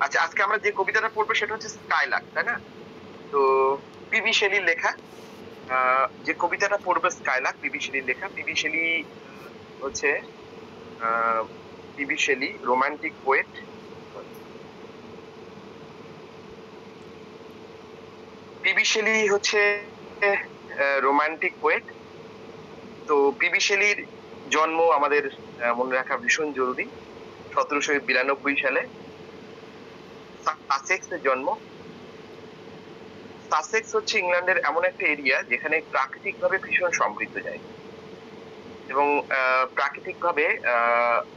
আচ্ছা, আজকে আমরা যে কবিতাটা পড়বো সেটা হচ্ছে স্কাইলার্ক, তাই না? তো পিবি শেলির লেখা যে কবিতাটা পড়বে স্কাইলার্ক পিবি শেলির লেখা। পিবি শেলি হচ্ছে PB Shelley romantic poet. PB Shelley হচ্ছে রোমান্টিক পোয়েট। তো পিবি শেলির জন্ম আমাদের মনে রাখা ভীষণ জরুরি। 1792 সালে সাসেক্সে জন্ম। সাসেক্স হচ্ছে ইংল্যান্ডের এমন একটা এরিয়া যেখানে প্রাকৃতিকভাবে ভীষণ সমৃদ্ধ জায়গা এবং প্রাকৃতিকভাবে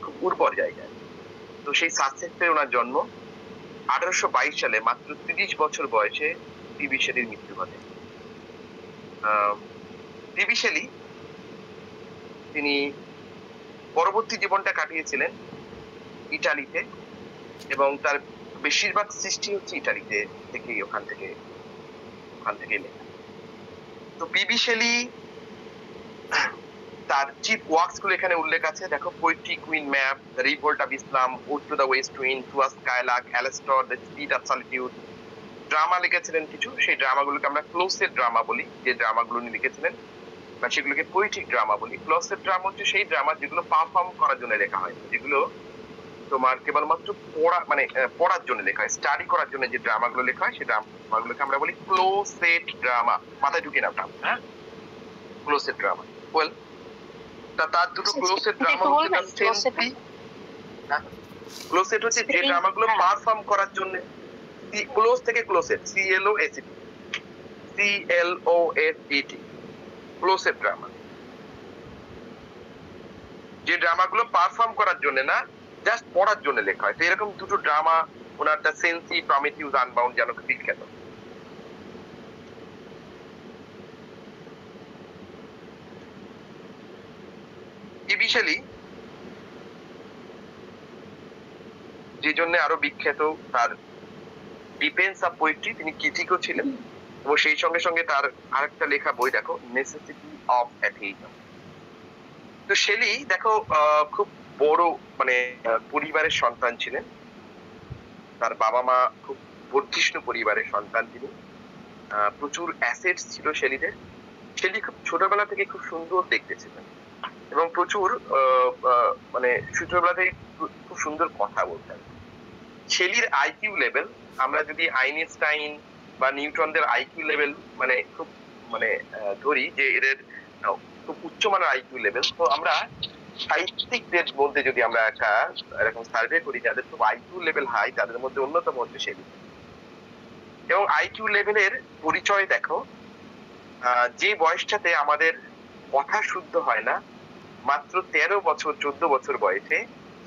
খুব উর্বর জায়গা। তো সেই সাসেক্সে ওনার জন্ম। 1822 সালে মাত্র 30 বছর বয়সে পিবি শেলির মৃত্যু ঘটে। পিবি শেলি তিনি পরবর্তী জীবনটা কাটিয়েছিলেন ইটালিতে এবং তার বেশিরভাগ সৃষ্টি হচ্ছে ইটালিতে থেকেই ওখান থেকে লেখা। তো পিবি শেলি তার চিফ ওয়ার্কস গুলো এখানে উল্লেখ আছে, দেখো, poetry Queen Mab, the revolt of Islam, ode to the west wind, to a skylark, Alastor, the spirit of solitude. Drama লিখেছিলেন কিছু, সেই ড্রামাগুলোকে আমরা ক্লোসেড ড্রামা বলি। যে ড্রামাগুলো উনি লিখেছিলেন বা সেগুলোকে পোয়েটিক ড্রামা বলি। ক্লোসেড ড্রামা হচ্ছে সেই ড্রামা যেগুলো পারফর্ম করার জন্য লেখা হয়, যেগুলো তোমার কেবলমাত্র পড়া মানে পড়ার জন্য লেখা হয়, স্টাডি করার জন্য যে ড্রামাগুলো লেখা হয় সেই ড্রামাগুলোকে আমরা বলি ক্লোসেড ড্রামা। মাথায় ঢুকিয়ে নাও ড্রামা, হ্যাঁ, ক্লোসেড ড্রামা। ওয়েল, তার দুটো ক্লোসেড ড্রামা হচ্ছে দ্য সেন্সি। ক্লোসেট হচ্ছে যে ড্রামাগুলো পারফর্ম করার জন্য, ক্লোজ থেকে closet, CLOSET, CLOSET, closet drama. যে ড্রামাগুলো পারফর্ম করার জন্য না, জাস্ট পড়ার জন্য লেখা হয়। তো এরকম দুটো ড্রামা ওনার, দ্য সেন্সি, প্রমিথিউস আনবাউন্ড, যেন বিখ্যাত। পিবি শেলি যে জন্য আরো বিখ্যাত, তার ডিফেন্স অফ পোয়েট্রি, তিনি ক্রিটিকও ছিলেন এবং সেই সঙ্গে সঙ্গে তার আরেকটা লেখা বই দেখো, নেসেসিটি অফ অ্যাথেইজম। তো শেলি দেখো খুব বড় মানে পরিবারের সন্তান ছিলেন। তার বাবা মা খুব বর্ধিষ্ণু পরিবারের সন্তান তিনি। প্রচুর অ্যাসেটস ছিল শেলিদের। শেলি খুব ছোটবেলা থেকে খুব সুন্দর দেখতে ছিলেন এবং প্রচুর মানে ছোটবেলা থেকে খুব সুন্দর কথা বলতেন। শেলির আইকিউ লেভেল, আমরা যদি আইনস্টাইন বা নিউটনদের আইকিউ লেভেল মানে খুব মানে ধরি যে এদের খুব উচ্চমানের আইকিউ লেভেল, তো আমরা সাহিত্যিকদের মধ্যে যদি আমরা একটা এরকম সার্ভে করি যাদের খুব আইকিউ লেভেল হাই, তাদের মধ্যে অন্যতম হচ্ছে শেলি। এবং আইকিউ লেভেলের পরিচয় দেখো, যে বয়সটাতে আমাদের কথা শুদ্ধ হয় না, মাত্র 13 বছর 14 বছর বয়সে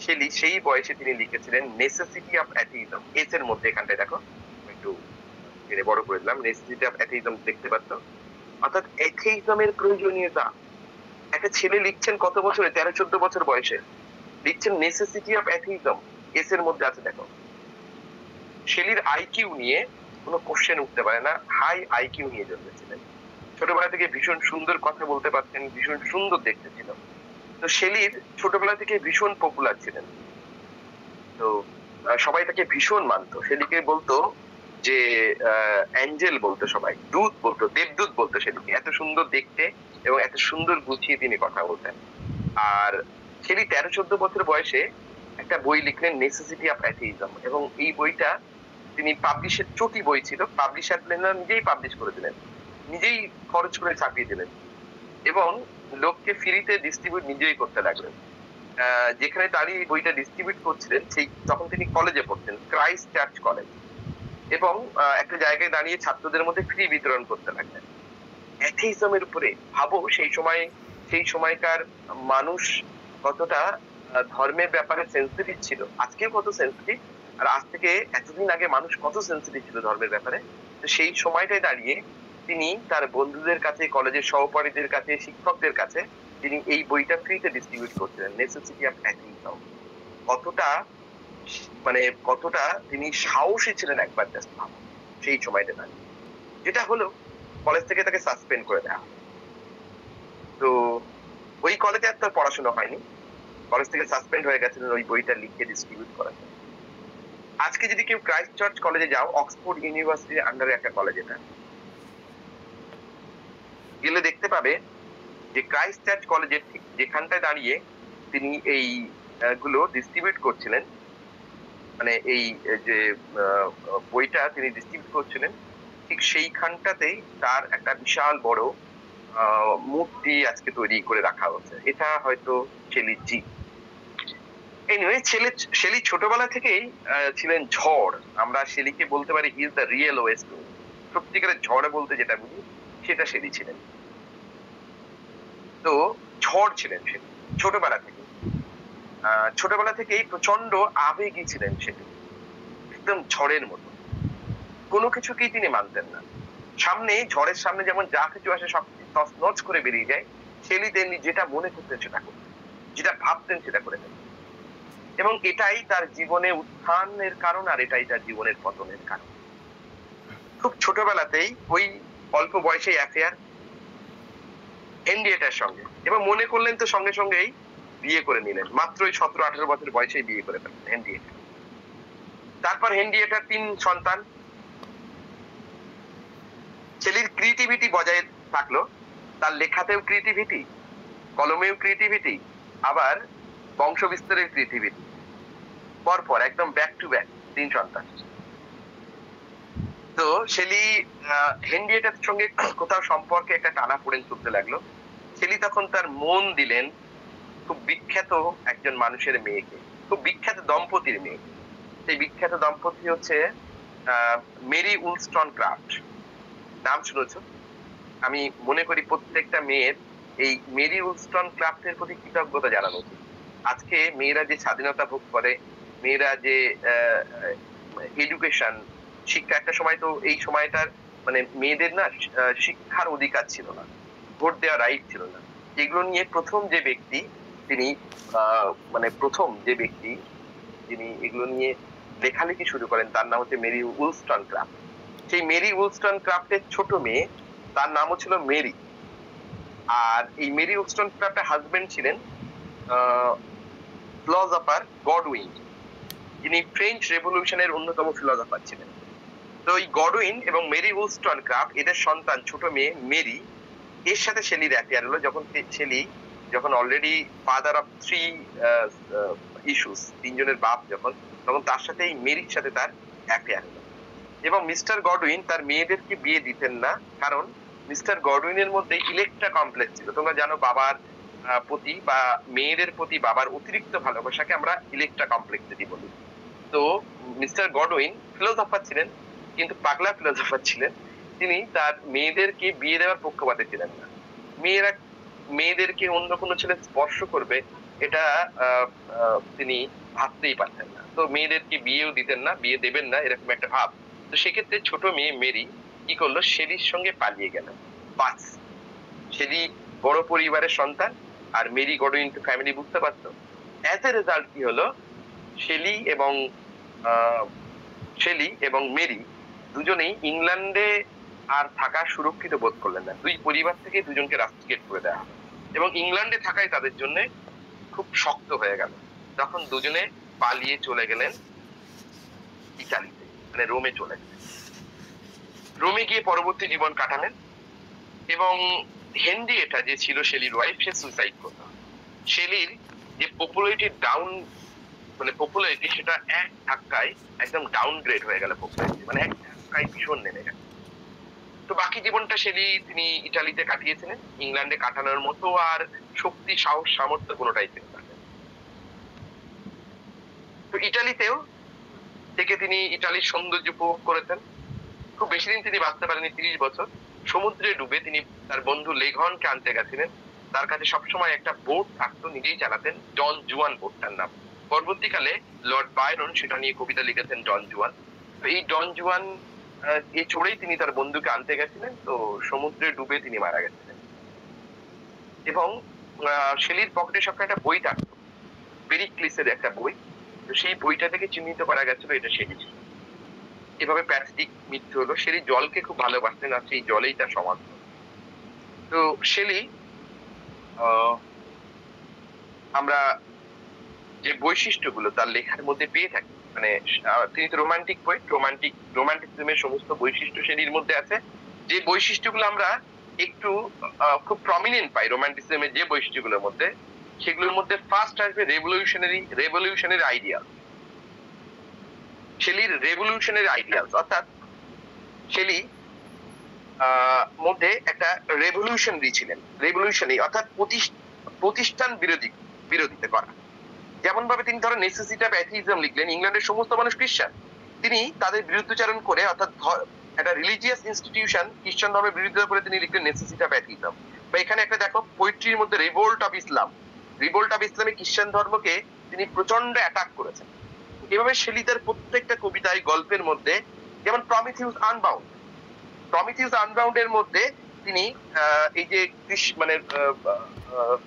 শেলি, সেই বয়সে তিনি লিখেছিলেন নেসেসিটি অফ অ্যাথিজম। এস এর মধ্যে এখানটায় দেখো, একটু বড় করে দিলাম, নেসেসিটি অফ অ্যাথিজম দেখতে পাচ্ছ, অর্থাৎ অ্যাথিজমের প্রয়োজনীয়তা। একটা ছেলে লিখছেন কত বছরে, 13-14 বছর বয়সে লিখছেন নেসেসিটি অফ অ্যাথিজম, এস এর মধ্যে আছে দেখো। শেলির আইকিউ নিয়ে কোনো কোশ্চেন উঠতে পারে না, হাই আইকিউ নিয়ে জন্মেছিলেন। ছোটবেলা থেকে ভীষণ সুন্দর কথা বলতে পারতেন, ভীষণ সুন্দর দেখতে ছিল। তো শেলির ছোটবেলা থেকে ভীষণ পপুলার ছিলেন। তো সবাই তাকে ভীষণ মানতো, শেলিকে বলতো যে অ্যাঞ্জেল বলতো, সবাই দূত বলতো, দেবদূত বলতো শেলিকে, এত সুন্দর দেখতে এবং এত সুন্দর গুছিয়ে তিনি কথা বলতেন। আর শেলি 13-14 বছর বয়সে একটা বই লিখলেন, নেসেসিটি অফ অ্যাথিজম, এবং এই বইটা তিনি পাবলিশের, চটি বই ছিল, পাবলিশার নিজেই পাবলিশ করে দিলেন, নিজেই খরচ করে ছাপিয়ে দিলেন এবং লোককে ফ্রিতে ডিস্ট্রিবিউট নিজেই করতে লাগলেন। যেখানে তারই বইটা ডিস্ট্রিবিউট করছিলেন, সেই তখন তিনি কলেজে পড়তেন, ক্রাইস্ট চার্চ কলেজ, এবং একটা জায়গায় দাঁড়িয়ে ছাত্রদের মধ্যে ফ্রি বিতরণ করতে লাগলেন অ্যাথিজমের উপরে। ভাবো সেই সময়কার মানুষ কতটা ধর্মের ব্যাপারে সেন্সিটিভ ছিল, আজকেও কত সেন্সিটিভ, আর আজ থেকে এতদিন আগে মানুষ কত সেন্সিটিভ ছিল ধর্মের ব্যাপারে। তো সেই সময়টায় দাঁড়িয়ে তিনি তার বন্ধুদের কাছে, কলেজের সহপাঠীদের কাছে, শিক্ষকদের কাছে তিনি এই বইটা ফ্রিতে ডিস্ট্রিবিউট করছিলেন, নেসেসিটি অফ অ্যাথিজম। কতটা মানে কতটা তিনি সাহসী ছিলেন একবার জাস্ট ভাবো সেই সময়টা দাঁড়িয়ে। যেটা হলো, কলেজ থেকে তাকে সাসপেন্ড করে দেওয়া। তো ওই কলেজে আর তার পড়াশোনা হয়নি, কলেজ থেকে সাসপেন্ড হয়ে গেছিলেন ওই বইটা লিখে ডিস্ট্রিবিউট করার জন্য। আজকে যদি কেউ ক্রাইস্ট চার্চ কলেজে যাও, অক্সফোর্ড ইউনিভার্সিটির আন্ডারে একটা কলেজ এটা, গেলে দেখতে পাবে যে ক্রাইস্ট চার্চ কলেজের ঠিক যেখানটায় দাঁড়িয়ে তিনি এই গুলো ডিস্ট্রিবিউট করছিলেন, মানে এই যে বইটা তিনি ডিস্ট্রিবিউট করছিলেন, ঠিক সেইখানটাতেই তার একটা বিশাল বড় মূর্তি আজকে তৈরি করে রাখা হচ্ছে। এটা হয়তো শেলির জি। এনিওয়ে, শেলি ছোটবেলা থেকেই ছিলেন ঝড়। আমরা শেলিকে বলতে পারি he is the real West wind. সত্যিকারের ঝড় বলতে যেটা বুঝি সেটা শেলি ছিলেন। তো ঝড় ছিলেন শেলি ছোটবেলা থেকে। ছোটবেলা থেকেই প্রচন্ড আবেগী ছিলেন শেলি, একদম ঝড়ের মতো। কোনো কিছুকেই তিনি মানতেন না। ঝড়ের সামনে যেমন যা কিছু আসে সব তছনছ করে বেরিয়ে যায়, শেলি তেমনি যেটা মনে করতেন সেটা করতেন, যেটা ভাবতেন সেটা করে ফেলতেন। এবং এটাই তার জীবনে উত্থানের কারণ, আর এটাই তার জীবনের পতনের কারণ। খুব ছোটবেলাতেই ওই অল্প বয়সে অ্যাফেয়ার হেনরিয়েটার সঙ্গে, এবং মনে করলেন তো সঙ্গে সঙ্গেই বিয়ে করে নিলেন। মাত্র 17-18 বছর বয়সেই বিয়ে করে ফেললেন হেনরিয়েটা। তারপর হেনরিয়েটার 3 সন্তান। ছেলের ক্রিয়েটিভিটি বজায় থাকলো, তার লেখাতেও ক্রিয়েটিভিটি, কলমেও ক্রিয়েটিভিটি, আবার বংশ বিস্তারের ক্রিয়েটিভিটি। পরপর একদম ব্যাক টু ব্যাক 3 সন্তান। তো শেলি হেনরিয়েটার সঙ্গে কোথাও সম্পর্কে একটা টানাপোড়েন চলতে লাগলো। শেলি তখন তার মন দিলেন খুব বিখ্যাত একজন মানুষের মেয়েকে, খুব বিখ্যাত দম্পতির মেয়ে। সেই বিখ্যাত দম্পতি হচ্ছে মেরি উলস্টনক্রাফট। নাম শুনেছো? আমি মনে করি প্রত্যেকটা মেয়ের এই মেরি উলস্টনক্রাফটের প্রতি কৃতজ্ঞতা জানানো উচিত। আজকে মেয়েরা যে স্বাধীনতা ভোগ করে, মেয়েরা যে এডুকেশন, শিক্ষা, একটা সময় তো এই সময়টার মানে মেয়েদের না শিক্ষার অধিকার ছিল না, ভোট দেওয়ার রাইট ছিল না। এগুলো নিয়ে প্রথম যে ব্যক্তি তিনি মানে প্রথম যে ব্যক্তি যিনি এগুলো নিয়ে লেখালেখি শুরু করেন তার নাম হচ্ছে মেরি উলস্টনক্রাফট। সেই মেরি উলস্টনক্রাফটের ছোট মেয়ে, তার নামও ছিল মেরি। আর এই মেরি উলস্টনক্রাফটের হাজবেন্ড ছিলেন ফিলসফার গডউইন, যিনি ফ্রেঞ্চ রেভলিউশনের অন্যতম ফিলসফার ছিলেন। তো এই গডউইন এবং মেরি উলস্টনক্রাফট এদের সন্তান ছোট মেয়ে মেরি, এর সাথে শেলির অ্যাফেয়ার হলো। শেলি যখন অলরেডি ফাদার অফ 3 ইস্যুস, 3 জনের বাপ যখন, তখন তার সাথে এই মেরির সাথে তার অ্যাফেয়ার হলো। এবং মিস্টার গডউইন তার মেয়েদেরকে বিয়ে দিতেন না, কারণ মিস্টার গডউইনের মধ্যে ইলেকট্রা কমপ্লেক্স ছিল। তোমরা জানো বাবার প্রতি বা মেয়েদের প্রতি বাবার অতিরিক্ত ভালোবাসাকে আমরা ইলেকট্রা কমপ্লেক্সিটি বলি। তো মিস্টার গডউইন ফিলোসফার ছিলেন, কিন্তু পাগলা ফিলোসফার ছিলেন। তিনি তার মেয়েদেরকে বিয়ে দেওয়ার পক্ষপাতে ছিলেন না। মেয়েদেরকে অন্য কোনো ছেলে স্পর্শ করবে এটা তিনি ভাবতেই পারতেন না। তো মেয়েদেরকে বিয়েও দিতেন না, বিয়ে দেবেন না, এরকম একটা ভাব। তো সেক্ষেত্রে ছোট মেয়ে মেরি কি করলো, শেলির সঙ্গে পালিয়ে গেল। বাস, শেলি বড় পরিবারের সন্তান, আর মেরি গডউইন তো ফ্যামিলি, বুঝতে পারতো। অ্যাজ এ রেজাল্ট কি হলো, শেলি এবং আহ শেলি এবং মেরি দুজনেই ইংল্যান্ডে আর থাকা সুরক্ষিত বোধ করলেন না। দুই পরিবার থেকে দুজনকে রাস্টিকেট করে দেওয়া হলো, এবং ইংল্যান্ডে থাকাই তাদের জন্য খুব শক্ত হয়ে গেল। তখন দুজনে পালিয়ে চলে গেলেন ইতালিতে, মানে রোমে চলে গেলেন। রোমে গিয়ে পরবর্তী জীবন কাটালেন, এবং হেনরিয়েটা যে ছিল শেলির ওয়াইফ, সে সুইসাইড করলো। শেলির যে পপুলারিটি সেটা এক ধাক্কায় একদম ডাউনগ্রেড হয়ে গেল। পপুলারিটি মানে এক ধাক্কায় ভীষণ নেমে গেল। তো বাকি জীবনটা তিনি ইটালিতে কাটিয়েছিলেন। ইংল্যান্ডে কাটানোর মতো আর শক্তি, সাহস, সামর্থ্য কোনোটাই ছিল না। তো ইটালিতেও থেকে তিনি ইটালির সৌন্দর্য উপভোগ করেছেন। খুব বেশি দিন তিনি বাঁচতে পারেনি, 30 বছর। সমুদ্রে ডুবে তিনি তার বন্ধু লেঘনকে আনতে গেছিলেন। তার কাছে সবসময় একটা বোট থাকতো, নিজেই চালাতেন, ডন জুয়ান বোটটার নাম। পরবর্তীকালে লর্ড বায়রন সেটা নিয়ে কবিতা লিখেছেন, ডন জুয়ান। তো এই ডন জুয়ান এ চড়েই তিনি তার বন্ধুকে আনতে গেছিলেন। তো সমুদ্রে ডুবে তিনি মারা গেছিলেন। এবং শেলির পকেটে সবসময় একটা বই থাকতো, পেরিক্লিসের একটা বই। তো সেই বইটা থেকে চিহ্নিত করা গেছিল এটা শেলি ছিল। এভাবে প্যাথেটিক মৃত্যু হলো। শেলি জলকে খুব ভালোবাসতেন, আর সেই জলেই তার সমাধি। তো শেলি আমরা যে বৈশিষ্ট্যগুলো তার লেখার মধ্যে পেয়ে থাকি, মানে তিনি তো রোমান্টিক পোয়েট, রোমান্টিসিজমের সমস্ত বৈশিষ্ট্য শেলির মধ্যে আছে। যে বৈশিষ্ট্যগুলো আমরা একটু খুব প্রমিনেন্ট পাই রোমান্টিসিজমের যে বৈশিষ্ট্যগুলোর মধ্যে, সেগুলোর মধ্যে ফার্স্ট আসবে রেভলিউশনারি আইডিয়া। শেলির রেভলিউশনারি আইডিয়ালস, অর্থাৎ শেলি মধ্যে একটা রেভলিউশনারি ছিলেন। রেভলিউশনারি অর্থাৎ প্রতিষ্ঠান বিরোধিতা করা। যেমন ভাবে তিনি ধরো নেসেসিটি অফ অ্যাথিইজম লিখলেন, ইংল্যান্ডের সমস্ত মানুষ খ্রিস্টান, তিনি তাদের বিরুদ্ধচারণ করে, অর্থাৎ একটা রিলিজিয়াস ইনস্টিটিউশন খ্রিস্টান ধর্মের বিরোধিতা করে তিনি লিখলেন নেসেসিটি অফ অ্যাথিইজম। বা এখানে একটা দেখো পোয়েট্রির মধ্যে revolt of Islam, revolt of ইসলামে খ্রিস্টান ধর্মকে তিনি প্রচন্ড অ্যাটাক করেছেন। এভাবে শেলি তার প্রত্যেকটা কবিতায়, গল্পের মধ্যে, যেমন প্রমিথিউস আনবাউন্ডের মধ্যে তিনি এই যে মানে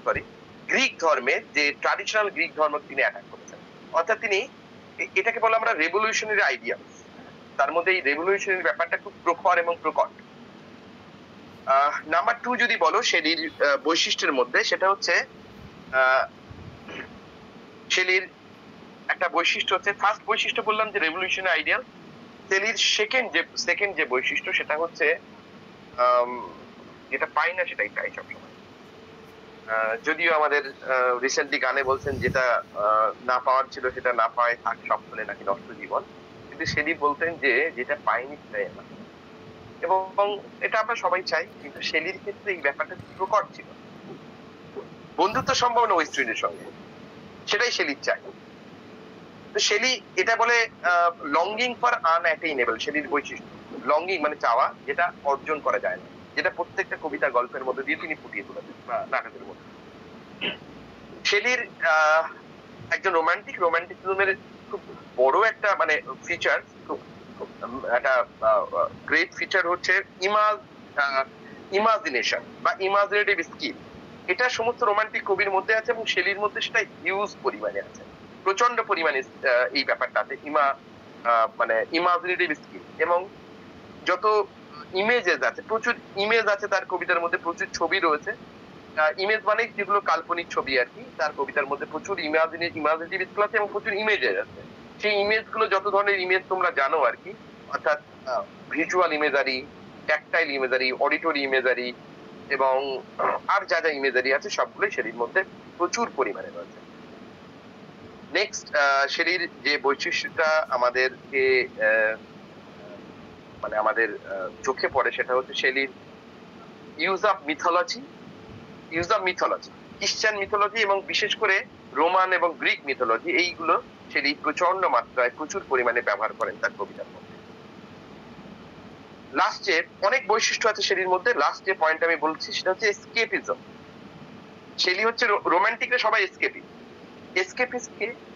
সরি গ্রিক ধর্মের যে ট্র্যাডিশনাল গ্রিক ধর্ম তিনি অ্যাটাক করেছেন। অর্থাৎ তিনি এটাকে বলে আমরা রেভলিউশনারি আইডিয়া, তার মধ্যে এই রেভলিউশনারি ব্যাপারটা খুব প্রখর এবং প্রকট। নাম্বার 2 যদি বলো শেলির বৈশিষ্ট্যের মধ্যে, সেটা হচ্ছে শেলির একটা বৈশিষ্ট্য হচ্ছে, ফার্স্ট বৈশিষ্ট্য বললাম যে রেভলিউশনারি আইডিয়াল। শেলির সেকেন্ড যে বৈশিষ্ট্য সেটা হচ্ছে যেটা পাই না সেটাই চাই সবসময়। যদিও আমাদের রিসেন্টলি গানে বলছেন যেটা না পাওয়ার ছিল সেটা না পাওয়ায় থাক সব ফলে নাকি নষ্ট জীবন, কিন্তু শেলি বলতেন যে যেটা পাইনি সেটাই না। এবং এটা আমরা সবাই চাই, কিন্তু শেলির ক্ষেত্রে এই ব্যাপারটা প্রকট ছিল। বন্ধুত্ব সম্ভাবনা ওই স্ত্রীর সঙ্গে, সেটাই শেলির চাই। তো শেলি এটা বলে লঙ্গিং ফর আনঅ্যাটেইনেবল, শেলির বৈশিষ্ট্য। লঙ্গিং মানে চাওয়া, যেটা অর্জন করা যায় না, যেটা প্রত্যেকটা কবিতা গল্পের মধ্যে দিয়ে তিনি ফুটিয়ে তুলেছেন বা নাটকের মধ্যে। শেলির একজন রোমান্টিসিজমের খুব বড় একটা মানে ফিচার, একটা গ্রেট ফিচার হচ্ছে ইমাজিনেশন বা ইমাজিনেটিভ স্কিল। এটা সমস্ত রোমান্টিক কবির মধ্যে আছে এবং শেলির মধ্যে সেটা হিউজ পরিমাণে আছে, প্রচন্ড পরিমাণে এই ব্যাপারটা আছে, মানে ইমাজিনেটিভ স্কিল। এবং যত ইমেজেস আছে, প্রচুর ইমেজ আছে তার কবিতার মধ্যে, প্রচুর ছবি রয়েছে। ইমেজ মানে যেগুলো কাল্পনিক ছবি আর কি, তার কবিতার মধ্যে প্রচুর ইমাজিনেটিভ স্কিল আছে এবং প্রচুর ইমেজেস আছে। সেই ইমেজ গুলো যত ধরনের ইমেজ তোমরা জানো আর কি, অর্থাৎ visual imagery, tactile imagery, auditory imagery এবং আর যা যা ইমেজারি আছে সবগুলোই শেলির মধ্যে প্রচুর পরিমাণে রয়েছে। নেক্সট শেলির যে বৈশিষ্ট্যটা আমাদেরকে মানে আমাদের চোখে পড়ে সেটা হচ্ছে শেলির ইউজ অফ মিথোলজি, খ্রিস্টান মিথোলজি এবং বিশেষ করে রোমান এবং গ্রিক মিথোলজি, এইগুলো শেলি প্রচন্ড মাত্রায় প্রচুর পরিমাণে ব্যবহার করেন তার কবিতার মধ্যে। লাস্ট যে অনেক বৈশিষ্ট্য আছে শেলির মধ্যে, লাস্ট যে পয়েন্ট আমি বলছি সেটা হচ্ছে এসকেপিজম। শেলি হচ্ছে রোমান্টিকরা সবাই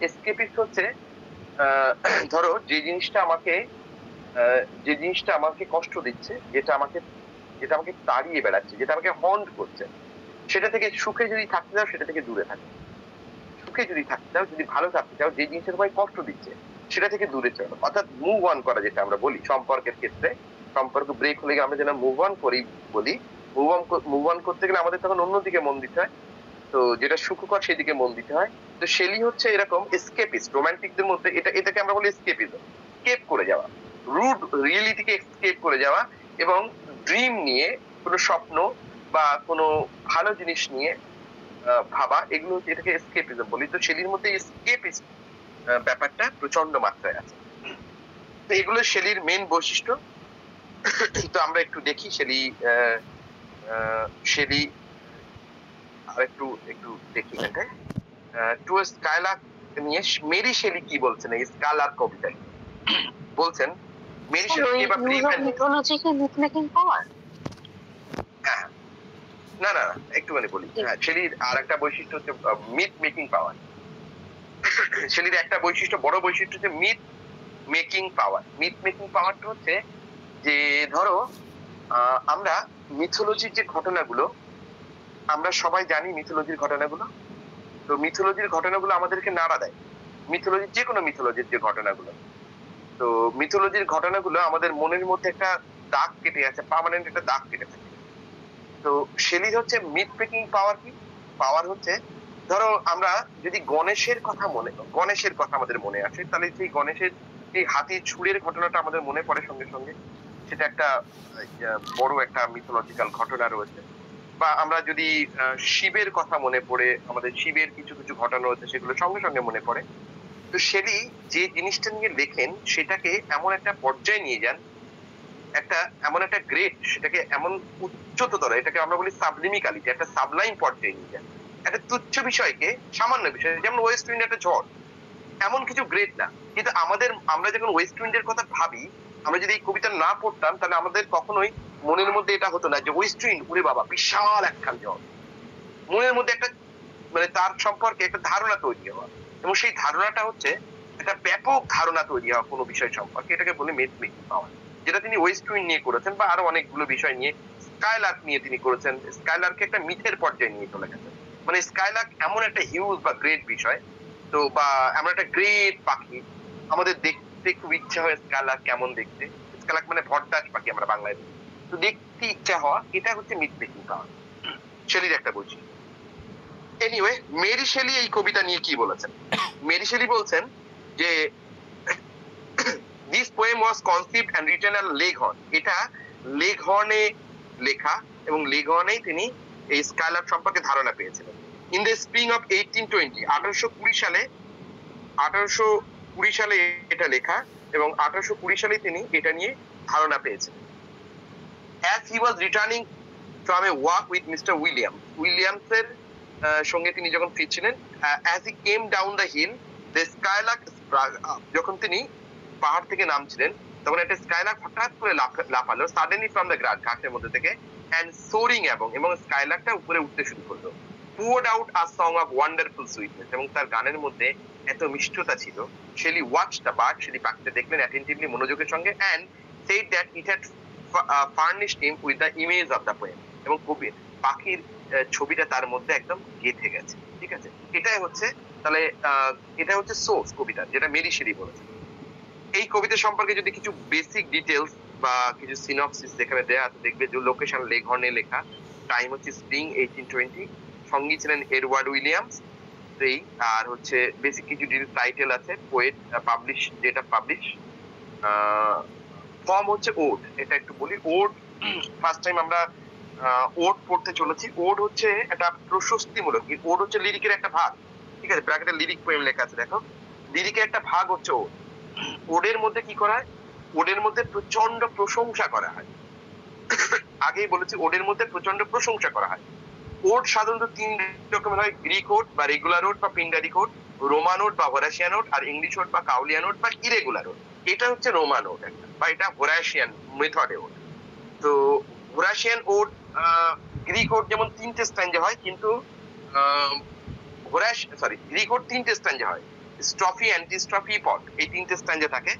এসকেপিস্ট হচ্ছে ধরো যে জিনিসটা আমাকে কষ্ট দিচ্ছে, যেটা আমাকে তাড়িয়ে বেড়াচ্ছে, যেটা আমাকে হন্ট করছে, সেটা থেকে সুখে যদি থাকতে চাও সেটা থেকে দূরে থাকো। সুখে যদি থাকতে চাও, যদি ভালো থাকতে চাও, যে জিনিসটা তোমায় কষ্ট দিচ্ছে সেটা থেকে দূরে চলো। অর্থাৎ মুভ অন করা, যেটা আমরা বলি সম্পর্কের ক্ষেত্রে, সম্পর্ক ব্রেক হলে আমরা যেন মুভ অন করি বলি, মুভ অন করতে গেলে আমাদের তখন অন্যদিকে মন দিতে হয়, তো যেটা সুখকর সেদিকে মন দিতে হয়। তো শেলি হচ্ছে এরকম এসকেপিস্ট, রোমান্টিকদের মধ্যে এটাকে আমরা বলি এসকেপিজম, স্কেপ করে যাওয়া, রুড রিয়েলিটিকে স্কেপ করে যাওয়া এবং ড্রিম নিয়ে, কোনো স্বপ্ন বা কোনো ভালো জিনিস নিয়ে ভাবা, এগুলো হচ্ছে, এটাকে এসকেপিজম বলি। তো শেলির মধ্যে এসকেপিস্ট ব্যাপারটা প্রচন্ড মাত্রায় আছে। তো এগুলো শেলির মেন বৈশিষ্ট্য। তো আমরা একটু দেখি শেলি আর একটু দেখি এখানটায় টু স্কাইলার্ক নিয়ে মেরি শেলি কি বলছেন এই স্কাইলার্ক কবিতায়। বলছেন মেরি শেলি বা হ্যাঁ, না একটুখানি বলি। হ্যাঁ, শেলির আর একটা বৈশিষ্ট্য হচ্ছে মিথ মেকিং পাওয়ার। শেলির একটা বৈশিষ্ট্য, বড় বৈশিষ্ট্য হচ্ছে myth making power. Myth making পাওয়ারটা হচ্ছে যে ধরো আমরা মিথোলজির যে ঘটনাগুলো, আমরা সবাই জানি মিথোলজির ঘটনাগুলো, তো মিথোলজির ঘটনাগুলো আমাদেরকে নাড়া দেয়। মিথোলজির যে কোনো মিথোলজির যে ঘটনাগুলো, তো মিথোলজির ঘটনাগুলো আমাদের মনের মধ্যে একটা দাগ কেটে আছে, পার্মানেন্ট একটা দাগ কেটে থাকে। তো শেলির হচ্ছে মিথ মেকিং পাওয়ার। কি পাওয়ার হচ্ছে ধরো আমরা যদি গণেশের কথা আমাদের মনে আসে, তাহলে সেই গণেশের এই হাতির ছুঁড়ের ঘটনাটা আমাদের মনে পড়ে সঙ্গে সঙ্গে। সেটা একটা বড় একটা মিথোলজিক্যাল ঘটনা রয়েছে। বা আমরা যদি শিবের কথা মনে পড়ে, আমাদের শিবের কিছু কিছু ঘটনা রয়েছে, সেগুলো সঙ্গে সঙ্গে মনে পড়ে। তো শেলি যে জিনিসটা নিয়ে লেখেন সেটাকে এমন একটা পর্যায়ে নিয়ে যান, একটা এমন একটা গ্রেড, সেটাকে এমন উচ্চতর, এটাকে আমরা বলি সাবলিমিকালিটি, একটা সাবলাইম পর্যায়ে নিয়ে যান। একটা তুচ্ছ বিষয়কে সামান্য বিষয়, যেমন ওয়েস্ট উইন্ড একটা ঝড়, এমন কিছু গ্রেট না। কিন্তু আমরা যখন ওয়েস্ট উইন্ডের কথা ভাবি, আমরা যদি এই কবিতা না পড়তাম, তাহলে আমাদের কখনোই মনের মধ্যে এটা হতো না যে ওয়েস্ট উইন্ড, ওরে বাবা বিশাল একখান ঝড়। মনের মধ্যে একটা মানে তার সম্পর্কে একটা ধারণা তৈরি হওয়া, এবং সেই ধারণাটা হচ্ছে একটা ব্যাপক ধারণা তৈরি হওয়া কোনো বিষয় সম্পর্কে, এটাকে বলে মেথ মেকিং পাওয়ার। যেটা তিনি ওয়েস্ট উইন্ড নিয়ে করেছেন, বা আরো অনেকগুলো বিষয় নিয়ে, স্কাইলার্ক নিয়ে তিনি করেছেন। স্কাইলার্ককে একটা মিথের পর্যায়ে নিয়ে চলে গেছেন। মানে স্কাইলার্ক এমন একটা হিউজ বা গ্রেট বিষয়, তো বা এমন একটা গ্রেট পাখি, আমাদের দেখতে খুব ইচ্ছা হয় স্কাইলার্ক কেমন দেখতে। স্কাইলার্ক মানে ভট্টাস পাখি আমরা বাংলায় বলি। তো দেখতে ইচ্ছা হওয়া, এটা হচ্ছে মিথ মেকিং পাওয়ার, শেলির একটা বৈশিষ্ট্য। এনিওয়ে, মেরি শেলি এই কবিতা নিয়ে কি বলেছেন? মেরি শেলি বলছেন যে this poem was conceived and written at Leghorn. এটা লেঘর্নে লেখা, এবং লেঘর্নেই তিনি এই স্কাইলার্ক সম্পর্কে ধারণা পেয়েছিলেন। ইন দ্য স্প্রিং অফ 1820, 1820 সালে এটা লেখা, এবং 1820 সালে তিনি এটা নিয়ে ধারণা পেয়েছিলেন। As he was returning from a walk with mister উইলিয়ামসের সঙ্গে তিনি যখন ফিরছিলেন, as he came down the hill, the skylark sprang up. যখন তিনি পাহাড় থেকে নামছিলেন, তখন একটা স্কাইলার্ক হঠাৎ করে লাফালো সাডেনলি ফ্রম দ্য গ্রাস, ঘাসের মধ্যে থেকে, এন্ড সোরিং, এবং স্কাইলার্কটা উপরে উঠতে শুরু করলো। poured out a song of wonderful sweetness, এবং তার গানের মধ্যে এত মিষ্টতা ছিল। Shelley watched the bird, Shelley পাখিটা দেখলেন অ্যাটেন্টিভলি, মনোযোগের সঙ্গে, and said that it had furnished him with the image of the poem, এবং কবি পাখির ছবিটা তার মধ্যে একদম গেঁথে গেছে। ঠিক আছে, এটাই হচ্ছে তাহলে এটা হচ্ছে সোর্স কবিতা, যেটা মেরি শেলি বলেছে। এই কবিতা সম্পর্কে যদি কিছু বেসিক ডিটেলস বা কিছু সিনপসিস যেখানে দেয়া আছে, দেখবে যে লোকেশন লেঘর্নে লেখা, টাইম হচ্ছে স্প্রিং 1820, সঙ্গী ছিলেন এডওয়ার্ড উইলিয়ামস। এই আর হচ্ছে বেসিক কিছু টাইটেল আছে, poet, publish, date of publish, form হচ্ছে ওড। এটা একটু বলি, ওড ফার্স্ট টাইম আমরা ওড পড়তে চলেছি। ওড হচ্ছে একটা প্রশস্তিমূলক, ওড হচ্ছে লিরিকের একটা ভাগ। ঠিক আছে, ব্র্যাকেটে লিরিক পোয়েম লেখা আছে, দেখো লিরিকের একটা ভাগ হচ্ছে ওড। ওডের মধ্যে কি করা হয়? ওডের মধ্যে প্রচন্ড প্রশংসা করা হয়। আগেই বলেছি, ওডের মধ্যে প্রচন্ড প্রশংসা করা হয়। ওড সাধারণত তিন রকমের হয়, গ্রিক ওড বা রেগুলার ওড বা পিন্ডারিক ওড, রোমান ওড বা হোরাসিয়ান ওড, আর ইংলিশ ওড বা কাউলিয়ান ওড বা ইরেগুলার ওড। এটা হচ্ছে রোমান ওড একটা, বা এটা হোরাসিয়ান মেথডে ওড। তো হোরাসিয়ান ওড, গ্রিক ওড যেমন তিনটে স্ট্যান্জা হয়, কিন্তু গ্রিক ওড তিনটে স্ট্যান্জা হয়, স্ট্রফি, অ্যান্টিস্ট্রফি, পট, এই তিনটে স্ট্যান্জা থাকে।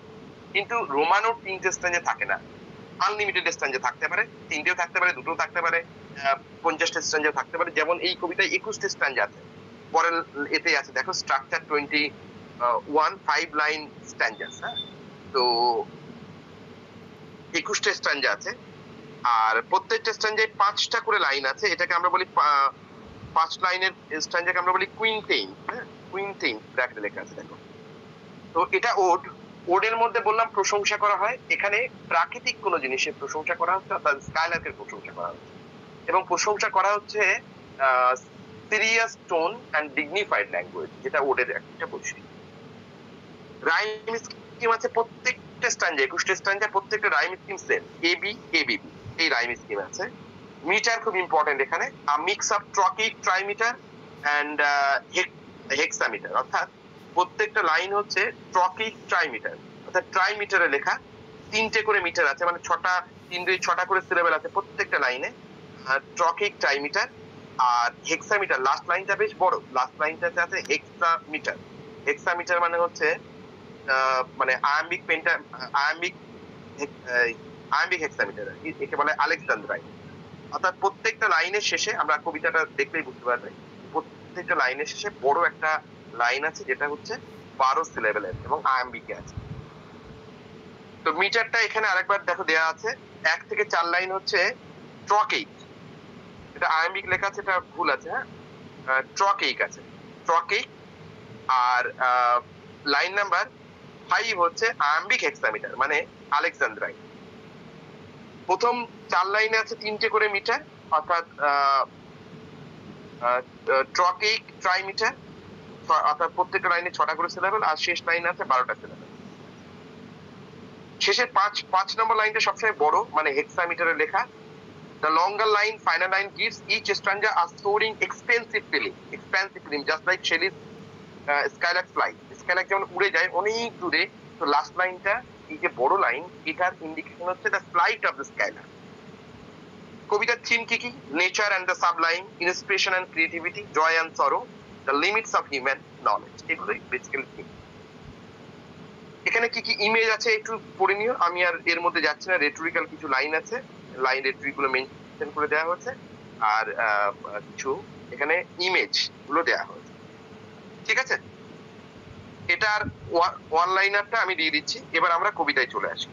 কিন্তু রোমান ওড তিনটে স্ট্যান্জা থাকে না, আনলিমিটেড স্ট্যান্জা থাকতে পারে, তিনটেও থাকতে পারে, দুটো থাকতে পারে, 50টা স্ট্যান্জা থাকতে পারে। যেমন এই কবিতায় 21টা স্ট্যান্জা আছে। পরের এতে আছে দেখো, স্ট্রাকচার 21, 5 লাইন স্ট্যান্জাস। হ্যাঁ, তো 21টা স্ট্যান্জা আছে, আর প্রত্যেকটা স্ট্যান্জায় 5টা করে লাইন আছে। এটাকে আমরা বলি 5 লাইনের স্ট্যান্জাকে আমরা বলি কুইনটেইন। হ্যাঁ, কুইনটেইন ব্র্যাকেটে লেখা আছে, দেখো। তো এটা ওড। ওডের মধ্যে বললাম প্রশংসা করা হয়, এখানে প্রাকৃতিক কোনো জিনিসের প্রশংসা করা হচ্ছে, অর্থাৎ স্কাইলার্কের প্রশংসা করা হচ্ছে, এবং প্রশংসা করা হচ্ছে serious tone and dignified language, যেটা ওডের একটা বৈশিষ্ট্য। রাইম স্কিম আছে প্রত্যেকটা স্ট্যান্জা, 21টা স্ট্যান্জা, প্রত্যেকটা rhyme scheme same, AB ABB, এই রাইম স্কিম আছে। মিটার খুব ইম্পর্টেন্ট এখানে, mix of trochaic, trimeter and hexameter, অর্থাৎ প্রত্যেকটা লাইন হচ্ছে ট্রকিক, ট্রাইমিটার, অর্থাৎ ট্রাইমিটারে লেখা, 3টে করে মিটার আছে, মানে 6টা, 3 2 6টা করে সিলেবেল আছে প্রত্যেকটা লাইনে, ট্রকিক, ট্রাইমিটার। আর হেক্সামিটার, লাস্ট লাইনটা বেশ বড়, লাস্ট লাইনটাতে আছে হেক্সামিটার। হেক্সামিটার মানে হচ্ছে মানে iambic penta, iambic iambic hexameter, একে বলে আলেকজান্দ্রাইন। অর্থাৎ প্রত্যেকটা লাইনের শেষে, আমরা কবিতাটা দেখলেই বুঝতে পারবে, প্রত্যেকটা লাইনের শেষে বড় একটা লাইন আছে, যেটা হচ্ছে 12 সিলেবেলের এবং আয়াম্বিকে আছে। তো মিটারটা এখানে আরেকবার দেখো দেয়া আছে, 1 থেকে 4 লাইন হচ্ছে ট্রকেইক, এটা আয়াম্বিক লেখা আছে, এটা ভুল আছে। হ্যাঁ, ট্রকেইক আছে। ট্রকে, আর লাইন নাম্বার 5 হচ্ছে আয়াম্বিক হেক্সামিটার মানে আলেকজান্দ্রাইন। প্রথম 4 লাইনে আছে 3টে করে মিটার, অর্থাৎ ট্রকেইক ট্রাইমিটার, অর্থাৎ প্রত্যেকটা লাইনে 6টা করে সিলেবেল, আর শেষ লাইনে আছে 12টা সিলেবেল। শেষের 5 নম্বর লাইনটা সবসময় বড়, মানে হেক্সামিটারে লেখা। The longer line, final line gives each stanza a soaring, expansive feeling, just like Shelley's Skylark flight. Skylark যেমন উড়ে যায় অনেক দূরে, তো লাস্ট লাইনটা এই যে বড় লাইন, এটার ইন্ডিকেশন হচ্ছে the flight of the skylark. কবিতার থিম কি কি? Nature and the sublime, inspiration and creativity, joy and sorrow, the limits of human knowledge, এগুলোই বেসিক্যালি থিম। এখানে কি কি ইমেজ আছে একটু পড়ে নিও, আমি আর এর মধ্যে যাচ্ছি না। রেটরিক্যাল কিছু লাইন আছে, লাইন রেটরিক গুলো মেনশন করে দেওয়া হয়েছে, আর কিছু এখানে ইমেজ গুলো দেওয়া হয়েছে, ঠিক আছে। এটার ওয়ান লাইনারটা আমি দিয়ে দিচ্ছি। এবার আমরা কবিতায় চলে আসি।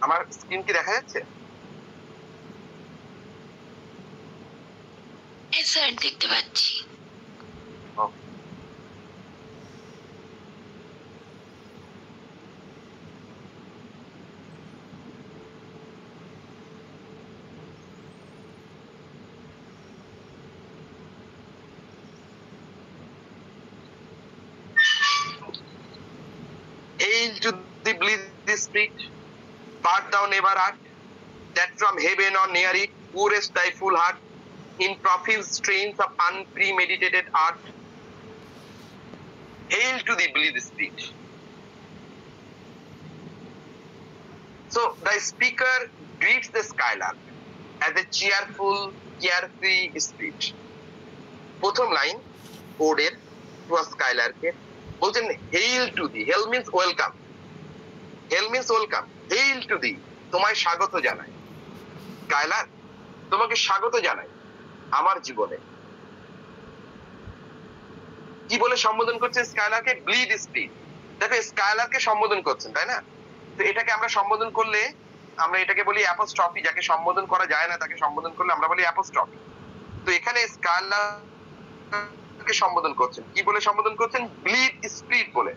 আমার স্ক্রিন কি দেখা যাচ্ছে? হ্যাঁ স্যার, দেখতে পাচ্ছি। Hail to the blessed spirit, but thou never art, that from heaven or near it pourest thy full heart in profuse strains of unpremeditated art. Hail to the blessed spirit. So the speaker greets the skylark as a cheerful, carefree spirit. প্রথম line ওডের স্কাইলার্কের বলছেন hail to thee. Hail means welcome, hail means welcome, hail to thee, তোমায় স্বাগত জানাই। Skylark, তোমাকে স্বাগত জানাই আমার জীবনে। কি বলে সম্বোধন করছেন স্কাইলার্কে? Bleed speed. দেখো স্কাইলার্কে সম্বোধন করছেন, তাই না? তো এটাকে আমরা সম্বোধন করলে আমরা এটাকে বলি অ্যাপোস্ট্রফি। যাকে সম্বোধন করা যায় না তাকে সম্বোধন করলে আমরা বলি অ্যাপোস্ট্রফি। তো এখানে স্কাইলার্ককে সম্বোধন করছেন, কি বলে সম্বোধন করছেন? ব্লিড স্পিড বলে।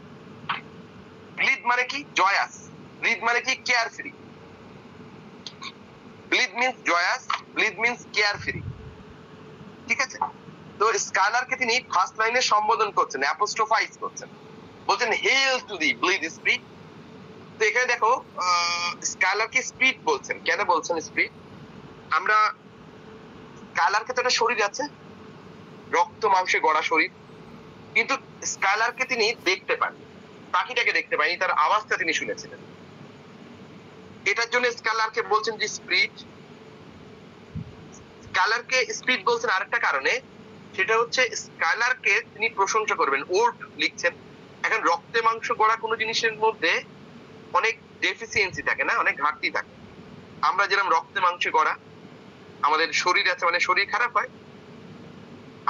ব্লিড মানে কি? জয়াস। ব্লিড মানে কি? Care free. Bleed means জয়াস, bleed means care free, ঠিক আছে। তো স্কাইলারকে তিনি ফার্স্ট লাইনে সম্বোধন করছেন, অ্যাপোস্ট্রোফাইজ করছেন, বলছেন হেল টু দি ব্লিড স্পিড। তো এখানে দেখো স্কাইলারকে স্পিড বলছেন। কেন বলছেন স্পিড? আমরা স্কাইলারকে তো একটা শরীর আছে, রক্ত মাংসে গড়া শরীর, কিন্তু স্কাইলারকে তিনি দেখতে পান, পাখিটাকে দেখতে পাইনি, তার আওয়াজটা তিনি শুনেছিলেন। এটার জন্য স্কাইলারকে বলছেন যে স্পিড। স্কাইলারকে স্পিড বলছেন আরেকটা কারণে, সেটা হচ্ছে স্কাইলারকে তিনি প্রশংসা করবেন। ওড লিখছেন। এখন রক্তে মাংস গড়া কোনো জিনিসের মধ্যে অনেক ডেফিসিয়েন্সি থাকে না, অনেক ঘাটতি থাকে। আমরা যেরকম রক্তে মাংসে গড়া, আমাদের শরীর আছে মানে শরীর খারাপ হয়।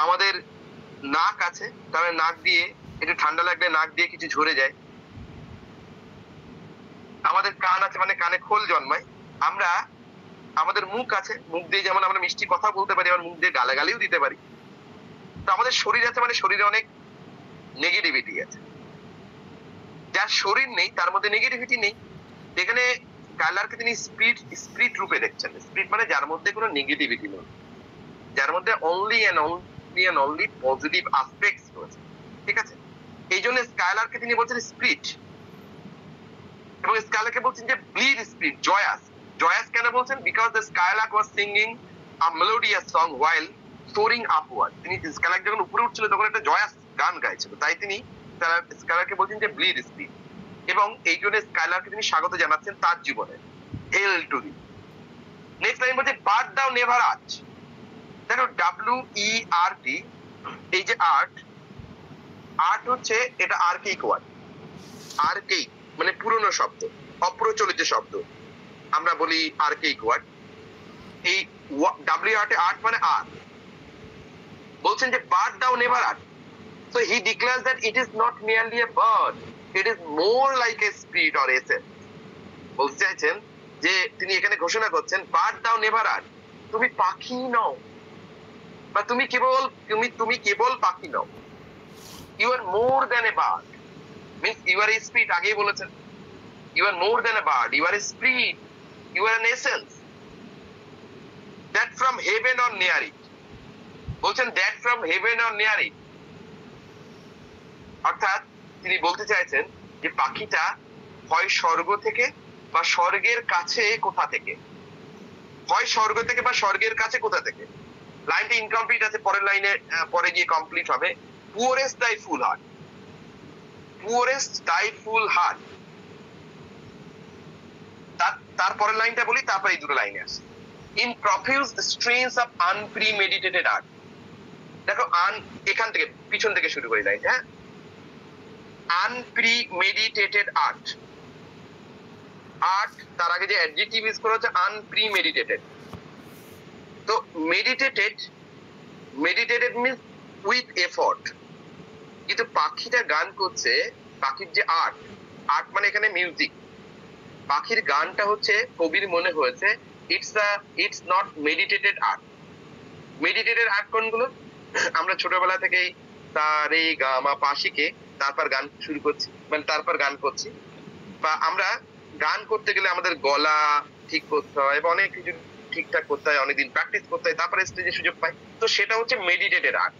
আমাদের নাক আছে, তাহলে নাক দিয়ে একটু ঠান্ডা লাগলে নাক দিয়ে কিছু ঝরে যায়। আমাদের কান আছে মানে কানে খোল জন্মায়। আমরা আমাদের মুখ আছে, মুখ দিয়ে যেমন আমরা মিষ্টি কথা বলতে পারি, আবার মুখ দিয়ে গালাগালিও দিতে পারি। তো আমাদের শরীর আছে মানে শরীরে অনেক নেগেটিভিটি আছে। যার শরীর নেই তার মধ্যে নেগেটিভিটি নেই। এখানে স্কাইলারকে তিনি স্পিরিট রূপে দেখছেন। স্পিরিট মানে যার মধ্যে কোনো নেগেটিভিটি নেই, যার মধ্যে only and only positive aspects রয়েছে, ঠিক আছে। এই জন্য স্কাইলারকে তিনি বলছেন স্পিরিট, এবং স্কাইলারকে বলছেন যে ব্লিড স্পিরিট, জয়াস। জয়াস কেন বলছেন? Because the Skylark was singing a melodious song while shoring upward. তিনি স্কাইলার্ক যখন উপরে উঠছিল তখন একটা জয়াস গান গাইছিল, তাই তিনি স্কাইলারকে বলছেন যে ব্লিড স্পিরিট। এবং এই জন্য স্কাইলারকে তিনি স্বাগত জানাচ্ছেন তার জীবনে। হেল টু দি। নেক্সট লাইন বলছে বাট দাও নেভার আর্ট। দেখো WERT, এই যে আর্ট, আর্ট হচ্ছে এটা আর্কেইক ওয়ার্ড। আর্কেইক মানে পুরনো শব্দ, অপ্রচলিত শব্দ, আমরা বলি আর্কেইক ওয়ার্ড। এই ডাব্লিউ আর্ট আর্ট মানে আর্ট। বলছেন যে bird down never art. So he declares that it is not merely a bird, it is more like a spirit or essence. বলতে চাইছেন যে তিনি এখানে ঘোষণা করছেন বার্ড দাও নেভার আর্ট, তুমি পাখি নও, বা তুমি কেবল পাখি নও, you are more than a bird, means you are a spirit. আগেই বলেছেন you are more than a bird, you are a spirit, you are an essence that from heaven or near it. বলছেন that from heaven or near it, অর্থাৎ তিনি বলতে চাইছেন যে পাখিটা হয় স্বর্গ থেকে বা স্বর্গের কাছে কোথা থেকে, হয় স্বর্গ থেকে বা স্বর্গের কাছে কোথা থেকে। লাইনটি ইনকমপ্লিট আছে, পরের লাইনে পরে গিয়ে কমপ্লিট হবে। পুয়ারেস্ট দাই ফুল হার্ট, পুয়ারেস্ট দাই ফুল হার্ট। তারপরের লাইনটা বলি, তারপরে এই দুটো লাইনে আসে। In profuse strains of unpremeditated art. দেখো এখান থেকে পিছন থেকে শুরু করি লাইনটা, হ্যাঁ। আনপ্রিমেডিটেটেড আর্ট, আর্ট তার আগে যে অ্যাডজেক্টিভ ইউজ করা হচ্ছে আনপ্রিমেডিটেটেড। তো মেডিটেটেড মিন্স উইথ এফর্ট। কিন্তু পাখিটা গান করছে, পাখির যে আর্ট, আর্ট মানে এখানে মিউজিক, পাখির গানটা হচ্ছে কবির মনে হয়েছে it's not meditated art. Meditated art কোনগুলো? আমরা ছোটবেলা থেকেই সা রে গা মা পা শিখে তারপর গান শুরু করছি, মানে তারপর গান করছি, বা আমরা গান করতে গেলে আমাদের গলা ঠিক করতে হয় বা অনেক কিছু ঠিকঠাক করতে হয়, অনেকদিন প্র্যাকটিস করতে হয়, তারপরে স্টেজে সুযোগ পাই। তো সেটা হচ্ছে মেডিটেটেড আর্ট।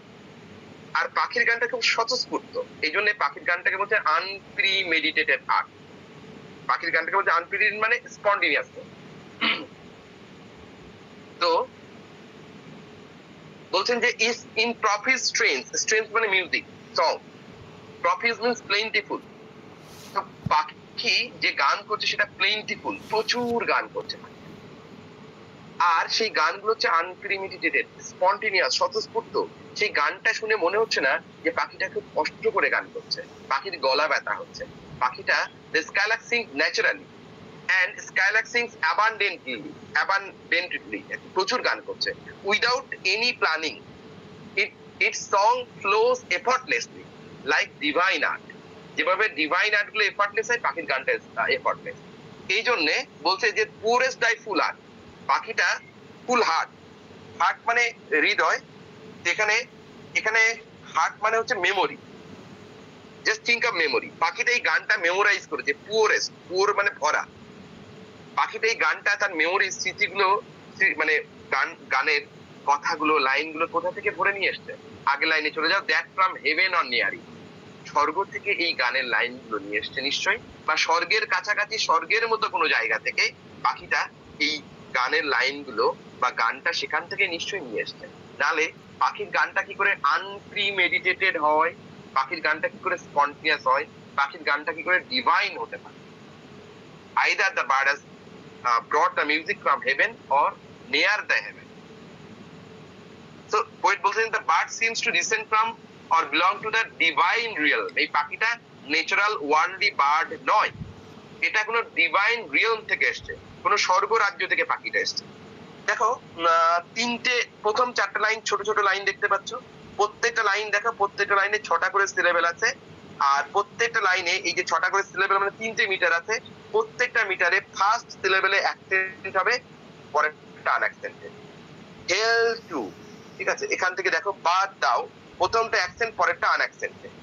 আর পাখির গানটা খুব স্বতঃস্ফূর্ত, এই জন্য পাখির গানটাকে বলছে আনপ্রিমেডিটেটেড আর্ট। পাখির গানটাকে বলছে আনপ্রিমেডিটেড মানে স্পন্টেনিয়াস। তো বলছেন যে ইস ইন প্রফিউজ স্ট্রেনস, স্ট্রেনস মানে music, song, profuse means plentiful. তো পাখি যে গান করছে সেটা প্লেন্টিফুল, প্রচুর গান করছে, আর সেই গানগুলো হচ্ছে আনপ্রিমেডিটেটেড, স্পন্টেনিয়াস, স্বতঃস্ফূর্ত। সেই গানটা শুনে মনে হচ্ছে না যে পাখিটা খুব কষ্ট করে গান করছে, পাখির গলা ব্যথা হচ্ছে। পাখিটা the skylark sings naturally and skylark sings abundantly, প্রচুর গান করছে, without any planning. Its song flows effortlessly like divine art. যেভাবে ডিভাইন আর্ট গুলো এফর্টলেস হয়, পাখির গানটা এফর্টলেস। এই জন্য বলছে যে পুরেস্ট ডাই ফুল হার্ট, পাখিটা ফুল হার্ট। হার্ট মানে হৃদয়, এখানে হার্ট মানে হচ্ছে memory. Just think of memory. পাখিটা এই গানটা মেমোরাইজ করেছে, পুয়ারেস্ট, পুয়ার মানে ভরা। পাখিটা এই গানটা তার মেমোরি, স্মৃতিগুলো, মানে গানের কথাগুলো, লাইনগুলো কোথা থেকে ভরে নিয়ে এসছে। আগের লাইনে চলে যাও, that from heaven or near it, স্বর্গ থেকে এই গানের লাইনগুলো নিয়ে এসছে নিশ্চয়ই, বা স্বর্গের কাছাকাছি, স্বর্গের মতো কোনো জায়গা থেকে পাখিটা এই গানের লাইনগুলো বা গানটা সেখান থেকে নিশ্চয়ই নিয়ে এসছে। নাহলে পাখির গানটা কি করে আনপ্রিমেডিটেটেড হয়, পাখির গানটা কি করে স্পন্টেনিয়াস হয়, পাখির গানটা কি করে ডিভাইন হতে পারে? Either the bird has brought the music from heaven or near the heaven. So poet বলছেন the bird seems to descend from or belong to the divine realm. এই পাখিটা ন্যাচারাল ওয়ার্ল্ডলি বার্ড নয়, এটা কোনো divine realm থেকে এসছে, কোনো স্বর্গ রাজ্য থেকে পাখিটা এসছে। দেখো তিনটে, প্রথম চারটে লাইন ছোট ছোট লাইন দেখতে পাচ্ছ, প্রত্যেকটা লাইন দেখো, প্রত্যেকটা লাইনে 6টা করে সিলেবেল আছে, আর প্রত্যেকটা লাইনে এই যে 6টা করে সিলেবেল মানে 3টে মিটার আছে, প্রত্যেকটা মিটারে ফার্স্ট সিলেবেলে অ্যাকসেন্ট হবে, পরেরটা আনঅ্যাকসেন্টেড। হেল টু, ঠিক আছে, এখান থেকে দেখো বাদ দাও, প্রথমটা অ্যাকসেন্ট, পরেরটা আনঅ্যাকসেন্টেড,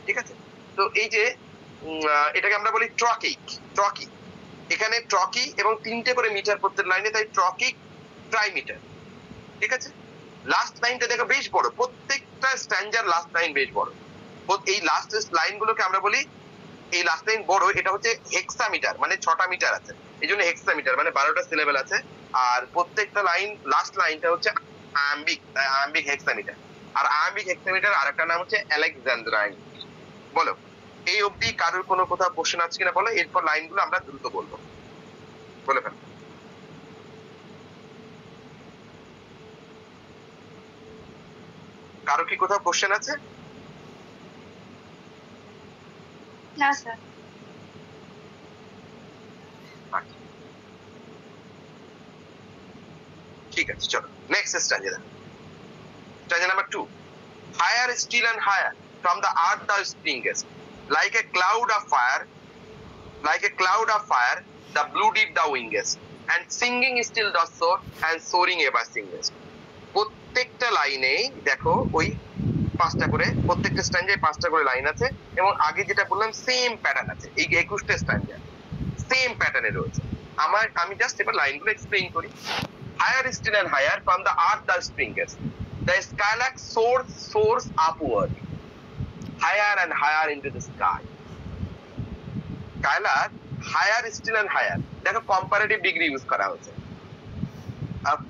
ঠিক আছে। তো এই যে এটাকে আমরা বলি ট্রকিক, ট্রকিক, এখানে ট্রকি এবং 3টে করে মিটার প্রত্যেক লাইনে, তাই ট্রকিক ট্রাইমিটার, ঠিক আছে। লাস্ট লাইনটা দেখো বেশ বড়, প্রত্যেকটা স্ট্যান্ডার লাস্ট লাইন বেশ বড়। এই লাস্ট লাইনগুলোকে আমরা বলি, এই লাস্ট লাইন বড়, এটা হচ্ছে হেক্সামিটার, মানে 6টা মিটার আছে, এই জন্য হেক্সামিটার, মানে 12টা সিলেবেল আছে। আর প্রত্যেকটা লাইন, লাস্ট লাইনটা হচ্ছে আয়াম্বিক হেক্সামিটার। আর আয়াম্বিক হেক্সামিটার আরেকটা নাম হচ্ছে আলেকজান্দ্রাইন। বলো এই অবধি কারোর কোনো কোথাও কোশ্চেন আছে কিনা বলো, এরপর লাইনগুলো আমরা দ্রুত বলবো, বলে ফেলো। কারো কি কোথাও কোশ্চেন আছে? না স্যার। আচ্ছা, ঠিক আছে, চলো নেক্সট স্ট্যান্জা দেখো। স্ট্যান্জা number 2, higher still and higher from the earth thou springest, like a cloud of fire, like a cloud of fire the blue deep thou wingest, and singing still dost soar and soaring ever singest. প্রত্যেকটা লাইনেই দেখো ওই 5টা করে, প্রত্যেকটা স্ট্যান্জায় 5টা করে line আছে এবং আগে যেটা বললাম সেম প্যাটার্ন আছে। এই 21টা স্ট্যান্জা সেম প্যাটার্নে রয়েছে। আমি জাস্ট এবার লাইনগুলো এক্সপ্লেইন করি। Higher still and higher from the earth thou springest, the skylark soars upward, higher and higher into the sky. Skylark higher still and higher, দেখো কম্পারেটিভ ডিগ্রি ইউজ করা হয়েছে।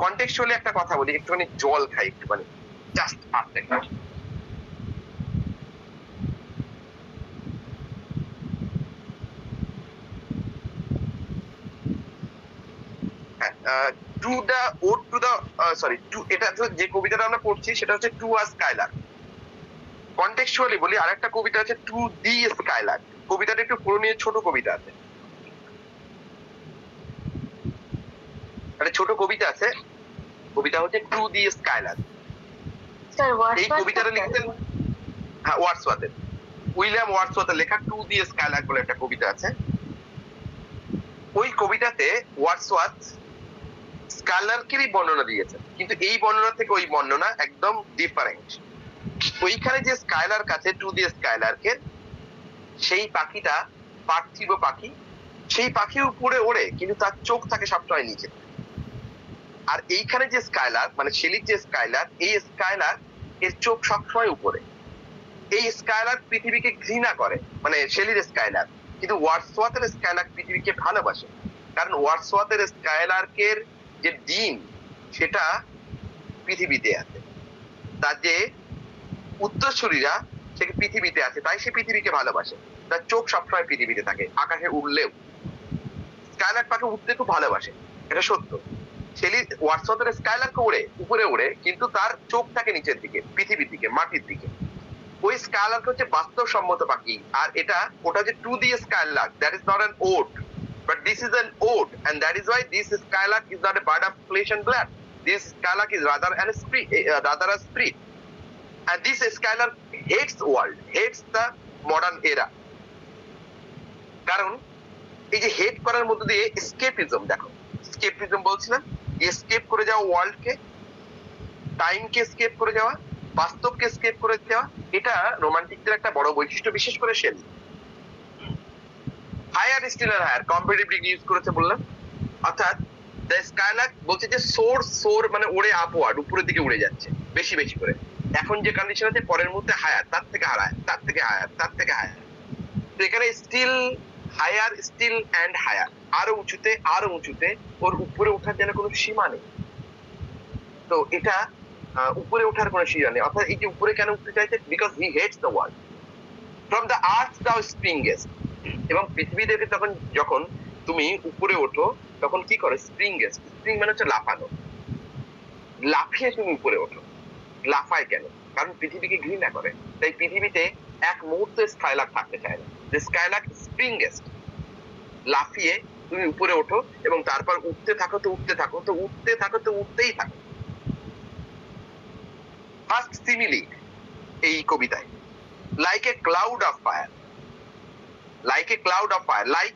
কনটেক্সচুয়ালি একটা কথা বলি, একটুখানি জল খাই একটুখানি, জাস্ট আস্তে খাই। To the ode to the sorry to, এটা যে কবিতাটা আমরা পড়ছি সেটা হচ্ছে টু আ স্কাইলার্ক। কনটেক্সচুয়ালি বলি, আরেকটা কবিতা আছে টু দি স্কাইলার্ক। কবিতাটা একটু পুরো নিয়ে ছোট কবিতা আছে, একটা ছোট কবিতা আছে, কবিতা হচ্ছে টু দি স্কাইলার্ক। স্যার এই কবিতাটা লিখতেন, হ্যাঁ, ওয়ার্ডসওয়ার্থের, উইলিয়াম ওয়ার্ডসওয়ার্থের লেখা টু দি স্কাইলার্ক বলে একটা কবিতা আছে। ওই কবিতাতে ওয়ার্ডসওয়ার্থ স্কাইলার্কেরই বর্ণনা দিয়েছেন, কিন্তু এই বর্ণনা থেকে ওই বর্ণনা একদম ডিফারেন্ট। ওইখানে যে স্কাইলার্ক আছে টু দি স্কাইলার্কের, সেই পাখিটা পার্থিব পাখি, সেই পাখি উপরে ওড়ে কিন্তু তার চোখ থাকে সবসময় নিচে। আর এইখানে যে স্কাইলার্ক মানে শেলির যে স্কাইলার্ক, এই স্কাইলার্ক এর চোখ সবসময় উপরে। এই স্কাইলার্ক পৃথিবীকে ঘৃণা করে, মানে শেলির স্কাইলার্ক, কিন্তু ওয়ার্ডসওয়ার্থের স্কাইলার্ক পৃথিবীকে ভালোবাসে। কারণ ওয়ার্ডসওয়ার্থের স্কাইলার্কের যে ডিম সেটা পৃথিবীতে আছে, তার যে উত্তরসূরিরা সে পৃথিবীতে আছে, তাই সে পৃথিবীকে ভালোবাসে। তার চোখ সবসময় পৃথিবীতে থাকে, আকাশে উড়লেও। স্কাইলার্ক পাখি উঠতে খুব ভালোবাসে, এটা সত্য। শেলি ওয়ার্ডসওয়ার্থের স্কাইলার্ক ওড়ে উপরে ওড়ে, কিন্তু তার চোখ থাকে নিচের দিকে, পৃথিবীর দিকে, মাটির দিকে। ওই স্কাইলার্ক হচ্ছে বাস্তবসম্মত পাখি, আর ওটা যে to the skylark, that is not an ode, but this is an ode, and that is why this skylark is not a bird of flesh and blood. This skylark is rather a spirit, and this skylark hates the world, hates the modern era. কারণ এই যে হেট করার মধ্যে দিয়ে এসকেপিজম, দেখো এসকেপিজম বলছিলাম, escape করে যাওয়া ওয়ার্ল্ডকে, টাইমকে এসকেপ করে যাওয়া, বাস্তবকে এসকেপ করে যাওয়া, এটা রোমান্টিকদের একটা বড় বৈশিষ্ট্য, বিশেষ করে শেলি। হায়ার স্টিল আর হায়ার কম্পারেটিভ ডিগ্রি ইউজ করেছে বললাম, অর্থাৎ দ্য স্কাইলার্ক বলছে যে সোর মানে ওড়ে আপওয়ার্ড, উপরের দিকে উড়ে যাচ্ছে বেশি বেশি করে। এখন যে কন্ডিশন আছে, পরের মুহূর্তে হায়ার, তার থেকে হায়ার, তার থেকে হায়ার, তার থেকে হায়ার। তো এখানে still higher, still and higher, আরো উঁচুতে আরো উঁচুতে, ওর উপরে ওঠার যেন কোনো সীমা নেই। তো এটা উপরে ওঠার কোনো সীমা নেই। অর্থাৎ এই যে উপরে কেন উঠতে চাইছে, because he hates the world. From the earth দাও স্প্রিংগেস্ট, এবং পৃথিবী থেকে যখন তুমি উপরে ওঠো তখন কি করো, স্প্রিংগেস্ট, স্প্রিং মানে হচ্ছে লাফানো, লাফিয়ে তুমি উপরে ওঠো। লাফায় কেন? কারণ পৃথিবীকে ঘৃণা করে, তাই পৃথিবীতে এক মুহূর্তে স্কাইলার্ক থাকতে চায় না। যে স্কাইলার্ক স্প্রিংগেস্ট, লাফিয়ে তুমি উপরে ওঠো এবং তারপর উঠতে থাকো, তো উঠতে থাকো, তো উঠতে থাকো, তো উঠতেই থাকো। ফার্স্ট সিমিলি এই কবিতায়, like a cloud of fire, like a cloud of fire, like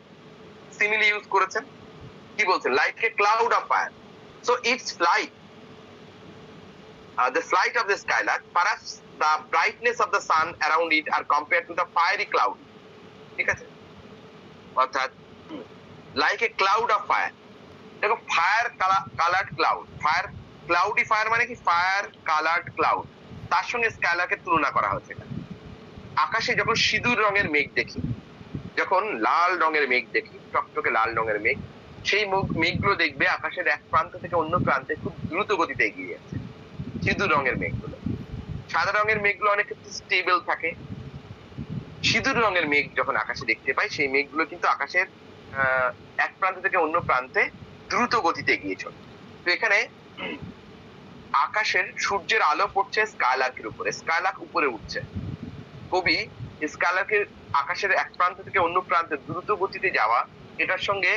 simile use করেছেন। কি বলছেন? Like a cloud of fire. So it's flight, the flight of the skylark, perhaps the brightness of the sun around it are compared to the fiery cloud. ঠিক আছে? অর্থাৎ like a cloud of fire, দেখো fire coloured cloud, fire cloudy fire মানে কি, fire coloured cloud, তার সঙ্গে স্কাইলার্কের তুলনা করা হচ্ছে। আকাশে যখন সিঁদুর রঙের মেঘ দেখি, যখন লাল রঙের মেঘ দেখি, টকটকে লাল রঙের মেঘ, সেই মেঘগুলো দেখবে আকাশের এক প্রান্ত থেকে অন্য প্রান্তে খুব দ্রুত গতিতে এগিয়ে যাচ্ছে। সিঁদুর রঙের মেঘগুলো, সাদা রঙের মেঘগুলো অনেক ক্ষেত্রে স্টেবল থাকে। সিঁদুর রঙের মেঘ যখন আকাশে দেখতে পাই, সেই মেঘগুলো কিন্তু আকাশের এক প্রান্ত থেকে অন্য প্রান্তে দ্রুত গতিতে এগিয়ে চলে। তো এখানে আকাশের সূর্যের আলো পড়ছে স্কাইলার্কের উপরে, স্কাইলার্ক উপরে উঠছে। কবি স্কাইলার্কে আকাশের এক প্রান্ত থেকে অন্য প্রান্তে দ্রুত গতিতে যাওয়া, এটার সঙ্গে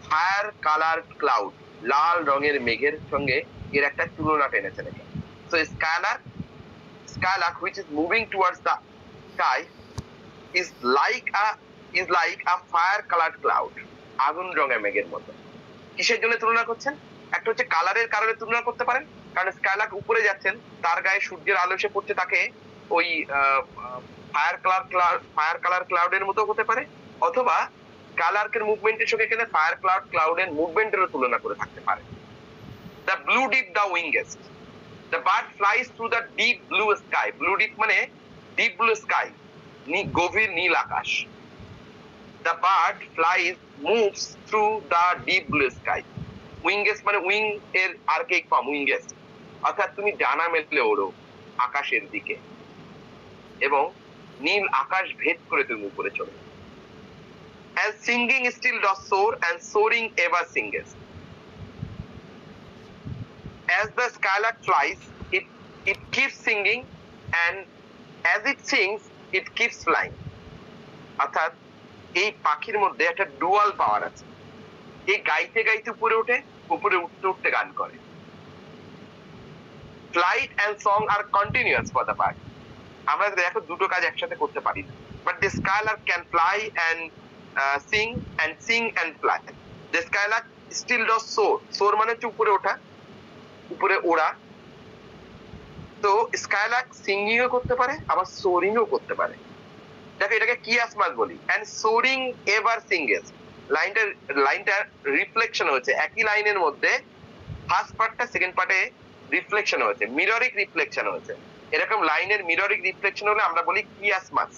ফায়ার কালার ক্লাউড, লাল রঙের মেঘের সঙ্গে এর একটা তুলনা টেনেছে নাকি। So skylark which is moving towards the sky is like a fire colored cloud, আগুন রঙের মেঘের মতো। কিসের জন্য তুলনা করছেন? একটা হচ্ছে কালারের কারণে তুলনা করতে পারেন, কারণ স্কাইলার্ক উপরে যাচ্ছেন, তার গায়ে সূর্যের আলো এসে পড়ছে, তাকে ওই ফায়ার কালার ক্লাউডের মতো হতে পারে, অথবা স্কাইলার্কের মুভমেন্টের সঙ্গে এখানে ফায়ার ক্লাউডের মুভমেন্টেরও তুলনা করে থাকতে পারে। The blue deep the wingest, the bird flies through the deep blue sky. Blue deep মানে ডিপ ব্লু স্কাই, গভীর নীল আকাশ। The bird flies moves through the deep blue sky. Wingest মানে উইং এর আর্কেইক ফর্ম উইংগেস্ট, অর্থাৎ তুমি ডানা মেলে ওড়ো আকাশের দিকে এবং নীল আকাশ ভেদ করে তুমি উপরে চলো। And singing still does soar, and soaring ever singeth. As the skylark flies, it keeps singing, and as it sings, it keeps flying. অর্থাৎ এই পাখির মধ্যে একটা ডুয়াল পাওয়ার আছে। এই গাইতে গাইতে উপরে ওঠে, উপরে উঠতে উঠতে গান করে। Flight and song are continuous for the bird. আমরা দেখো দুটো কাজ একসাথে করতে পারি না, but the skylark can fly and sing and fly. The skylark still does soar. Soar মানে হচ্ছে উপরে ওঠা, উপরে ওড়া। তো স্কাইলার্ক সিঙ্গিং ও করতে পারে, আবার সোরিং ও করতে পারে। দেখো এটাকে কিয়াসমাস বলি। and soaring ever singeth, লাইনটা রিফ্লেকশন হয়েছে একই লাইনের মধ্যে, ফার্স্ট পার্টটা সেকেন্ড পার্টে রিফ্লেকশন হয়েছে, মিররিক রিফ্লেকশন হয়েছে। এরকম লাইনের মিররিক রিফ্লেকশন হলে আমরা বলি কিয়াসমাস।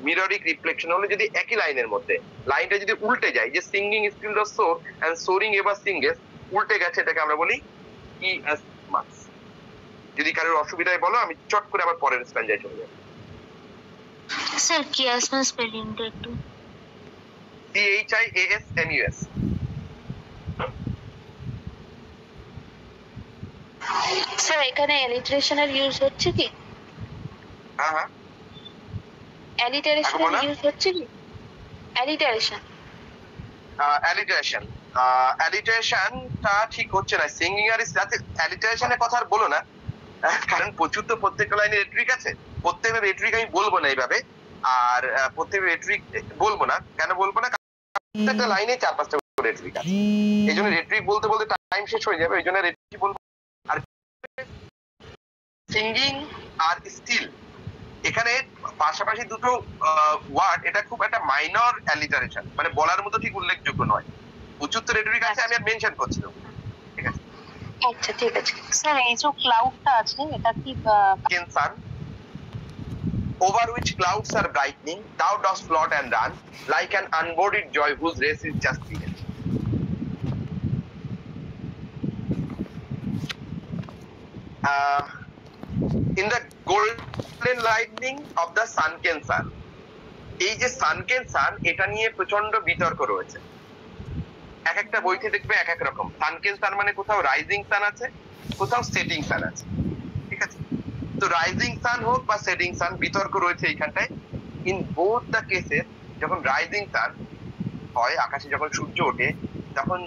মিররিক রিফ্লেকশন হলে যদি একই লাইনের মধ্যে লাইনটা যদি উল্টে যায়, যে singing still the soar and soaring ever singest, উল্টে গেছে, এটাকে আমরা বলি কিয়াসমাস। যদি কারোর অসুবিধায় বলো, আমি চট করে আবার পরের স্ট্যান্ডায় চলে যাব। স্যার কিয়াসমাস স্পেলিংটা একটু। CHIASMUS। স্যার এখানে অ্যালিটারেশনের ইউজ হচ্ছে কি? হ্যাঁ হ্যাঁ, অ্যালিটারেশনের ইউজ হচ্ছে কি? অ্যালিটারেশনটা ঠিক হচ্ছে না। সিঙ্গিং আর অ্যালিটারেশনের কথা আর বলো না, কারণ প্রচুর তো প্রত্যেকটা লাইনে রেট্রিক আছে। প্রত্যেকটা রেট্রিক আমি বলবো না এইভাবে, আর প্রত্যেকটা রেট্রিক বলবো না। কেন বলবো না? প্রত্যেকটা লাইনে 4-5টা রেট্রিক আছে, এই জন্য রেট্রিক বলতে বলতে টাইম শেষ হয়ে যাবে, এই জন্য রেট্রিক বলবো। আর সিঙ্গিং আর স্টিল, এখানে পাশাপাশি দুটো ওয়ার্ড, এটা খুব একটা মাইনর অ্যালিটারেশন, মানে বলার মতো ঠিক উল্লেখযোগ্য নয়। প্রচুর তো রেট্রিক আছে, আমি আর মেনশন করছি না। ঠিক আছে, আচ্ছা ঠিক আছে স্যার। এই যে ক্লাউডটা আছে, এটা কি sun, over which clouds are brightening, thou dost float and run like an unboarded joy whose race is just begun. In the golden lightning of the sunken sun, এই যে সানকেন সান, এটা নিয়ে প্রচন্ড বিতর্ক রয়েছে। এক একটা বইতে দেখবে এক এক রকম। সানকেন সান মানে কোথাও রাইজিং সান আছে, কোথাও সেটিং সান আছে। ঠিক আছে, তো রাইজিং সান হোক বা সেটিং সান, বিতর্ক রয়েছে এইখানটায়। ইন বোথ দ্য কেসেস, যখন রাইজিং সান হয়, আকাশে যখন সূর্য ওঠে, তখন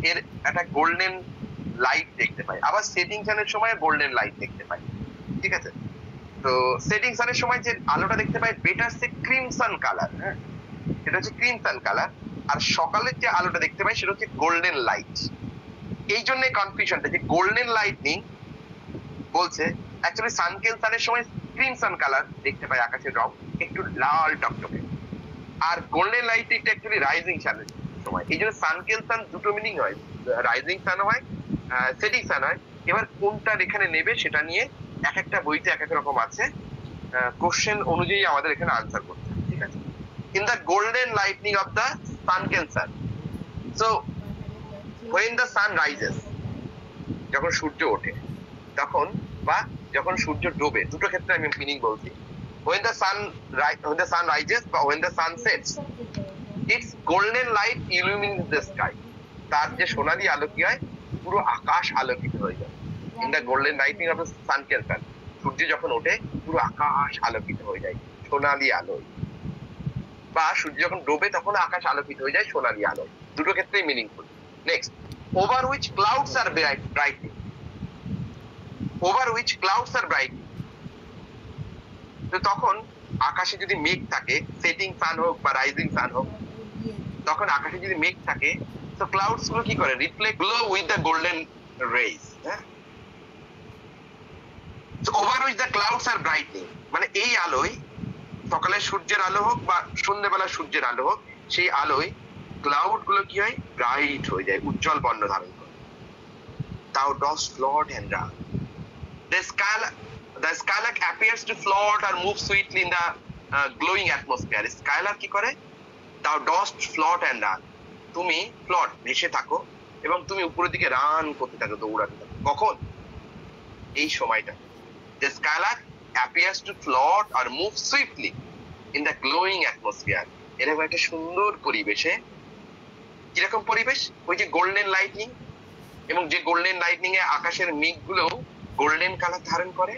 এর একটা গোল্ডেন লাইট দেখতে পাই, আবার সেটিং সানের সময় গোল্ডেন লাইট দেখতে পাই। ঠিক আছে, তো সেটিং সানের সময় যে আলোটা দেখতে পাই, বেটার সে ক্রিমসন কালার, হ্যাঁ সেটা হচ্ছে ক্রিমসন কালার। আর সকালের যে আলোটা দেখতে পাই, সেটা হচ্ছে গোল্ডেন লাইট। এই জন্য কনফিউশনটা, যে গোল্ডেন লাইটনিং বলছে, অ্যাকচুয়ালি সানকেন সানের সময় ক্রিমসন কালার দেখতে পাই, আকাশের রং একটু লাল টকটকে। আর গোল্ডেন লাইটনিংটা অ্যাকচুয়ালি রাইজিং সানের সময়। এই জন্য সানকেন সান দুটো মিনিং হয়, রাইজিং সান হয়, সেটিং সান হয়। এবার কোনটা এখানে নেবে সেটা নিয়ে এক একটা বইতে এক এক রকম আছে, কোশ্চেন অনুযায়ী আমাদের এখানে আনসার করতে। ঠিক আছে, in the golden lightning of the sunken sun, so when the sun rises, যখন সূর্য ওঠে তখন, বা যখন সূর্য ডোবে, দুটো ক্ষেত্রে আমি মিনিং বলছি। when the sun rises বা when the sun sets, its golden light illuminates the sky, তার যে সোনালী আলো কি হয়, পুরো আকাশ আলোকিত হয়ে যায়। in the golden lightning of the sunken sun, সূর্য যখন ওঠে পুরো আকাশ আলোকিত হয়ে যায় সোনালী আলোয়, বা সূর্য যখন ডোবে তখন আকাশ আলোকিত হয়ে যায় সোনালী আলোয়। দুটো ক্ষেত্রেই meaningful. Next, over which clouds are brightening. Over which clouds are brightening, তো তখন আকাশে যদি মেঘ থাকে, সেটিং সান হোক বা রাইজিং সান হোক, তখন আকাশে যদি মেঘ থাকে তো ক্লাউডস গুলো কি করে, reflect glow with the golden rays. হ্যাঁ, over which the clouds are brightening, মানে এই আলোয়, সকালে সূর্যের আলো হোক বা সন্ধ্যেবেলা সূর্যের আলো হোক, সেই আলোয় ক্লাউড গুলো কি হয়, ব্রাইট হয়ে যায়, উজ্জ্বল বর্ণ ধারণ করে। Thou dost float and run. The skylark appears to float or move sweetly in the glowing atmosphere. Skylark কি করে, thou dost float and run, তুমি ফ্লট ভেসে থাকো এবং তুমি উপরের দিকে রান করতে থাকো, দৌড়াতে থাকো। কখন, এই সময়টা। The skylark appears to float or move swiftly in the glowing atmosphere. এরকম একটা সুন্দর পরিবেশে, কিরকম পরিবেশ, ওই যে গোল্ডেন লাইটনিং, এবং যে গোল্ডেন লাইটনিং এ আকাশের মেঘগুলো গোল্ডেন কালার ধারণ করে,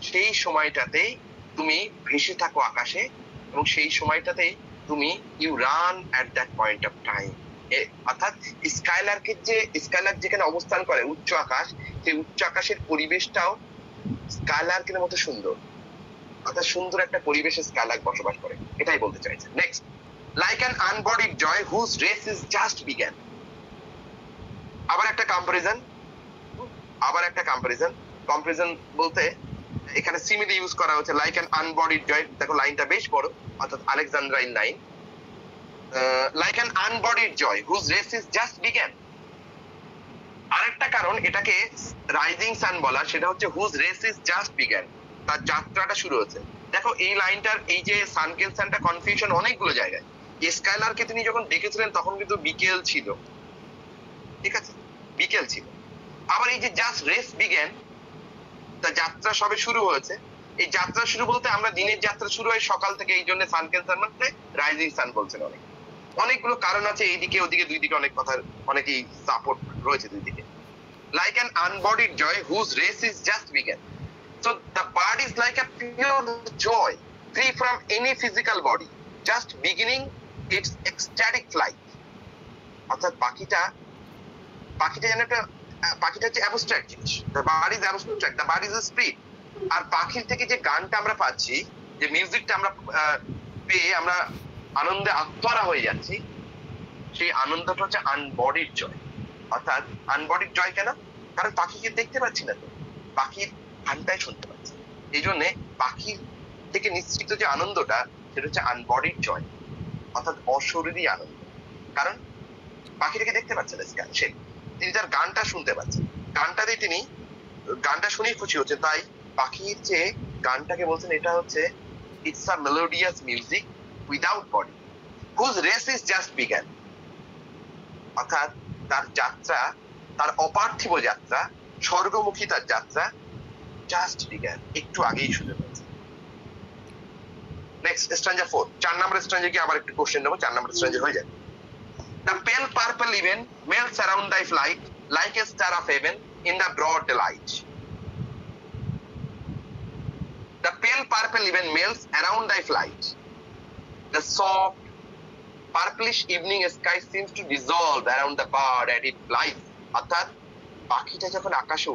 সেই সময়টাতে তুমি ভেসে থাকো আকাশে, এবং সেই সময়টাতে তুমি you run at that point of time. অর্থাৎ স্কাইলার্ক যেখানে অবস্থান করে, উচ্চ আকাশ, সেই উচ্চ আকাশের পরিবেশটাও স্কাইলার্কের মতো সুন্দর, অর্থাৎ সুন্দর একটা পরিবেশে স্কাইলার্ক বসবাস করে, এটাই বলতে চাইছে। Next, like an unbodied joy whose race is just began. আবার একটা কম্পারিজন বলতে এখানে সিমিলি ইউজ করা হচ্ছে, লাইক অ্যান আনবডিড জয়। দেখো লাইনটা বেশ বড়, অর্থাৎ alexandrine line. Like an unbodied joy whose race is just began. আরেকটা কারণ এটাকে রাইজিং সান বলা, সেটা হচ্ছে whose race is just began, তার যাত্রাটা শুরু হচ্ছে। দেখো এই লাইনটার এই যে সানকেলসানটা কনফিউশন অনেকগুলো জায়গায়। স্কাইলারকে তিনি যখন দেখেছিলেন তখন কিন্তু বিকেল ছিল, ঠিক আছে, বিকেল ছিল। আবার এই যে জাস্ট রেস বিগ্যান, তার যাত্রা সবে শুরু হয়েছে। এই যাত্রা শুরু বলতে আমরা দিনের যাত্রা শুরু হয় সকাল থেকে, এই জন্য সানকেলসান মানে রাইজিং সান বলছেন। অনেকগুলো কারণ আছে, এইদিকে ওদিকে দুই দিকে অনেক কথার অনেকই সাপোর্ট রয়েছে দুই দিকে। Like an unbodied joy whose race is just began. So the bird is like a pure joy, free from any physical body, just beginning its ecstatic flight. অর্থাৎ পাখিটা যেন একটা, পাখিটা হচ্ছে অ্যাবস্ট্রাক্ট জিনিস। The bird is abstract, the bird is a spirit. আর পাখির থেকে যে গানটা আমরা পাচ্ছি, যে মিউজিকটা আমরা পেয়ে আমরা আনন্দে আত্মহারা হয়ে যাচ্ছি, সেই আনন্দটা হচ্ছে আনবডিড জয়। অর্থাৎ আনবডিড জয় কেন, কারণ পাখিকে দেখতে পাচ্ছি না, তো পাখির গানটাই শুনতে পাচ্ছি, এই জন্য পাখির থেকে নিশ্চিত যে আনন্দটা, সেটা হচ্ছে আনবডিড জয়, অর্থাৎ অশরীরী আনন্দ। কারণ পাখিটাকে দেখতে পাচ্ছে না, তিনি তার গানটা শুনতে পাচ্ছেন, গানটাতে তিনি গানটা শুনেই খুশি হচ্ছে। তাই পাখির যে গানটাকে বলছেন, এটা হচ্ছে it's a melodious music without body whose race is just began. অর্থাৎ তার যাত্রা, তার অপার্থিব যাত্রা, স্বর্গমুখী তার যাত্রা জাস্ট বিগ্যান, একটু আগেই শুরু হয়েছে। নেক্সট, স্ট্যাঞ্জা 4, 4 নম্বর স্ট্যাঞ্জা কি আবার একটু কোশ্চেন নেবো, 4 নম্বর স্ট্যাঞ্জা হয়ে যায়। The pale purple even melts around thy flight like a star of heaven in the broad daylight. The pale purple even melts around thy flight. The soft purplish evening sky seems to dissolve around the bird as it flies. অর্থাৎ পাখিটা যখন আকাশে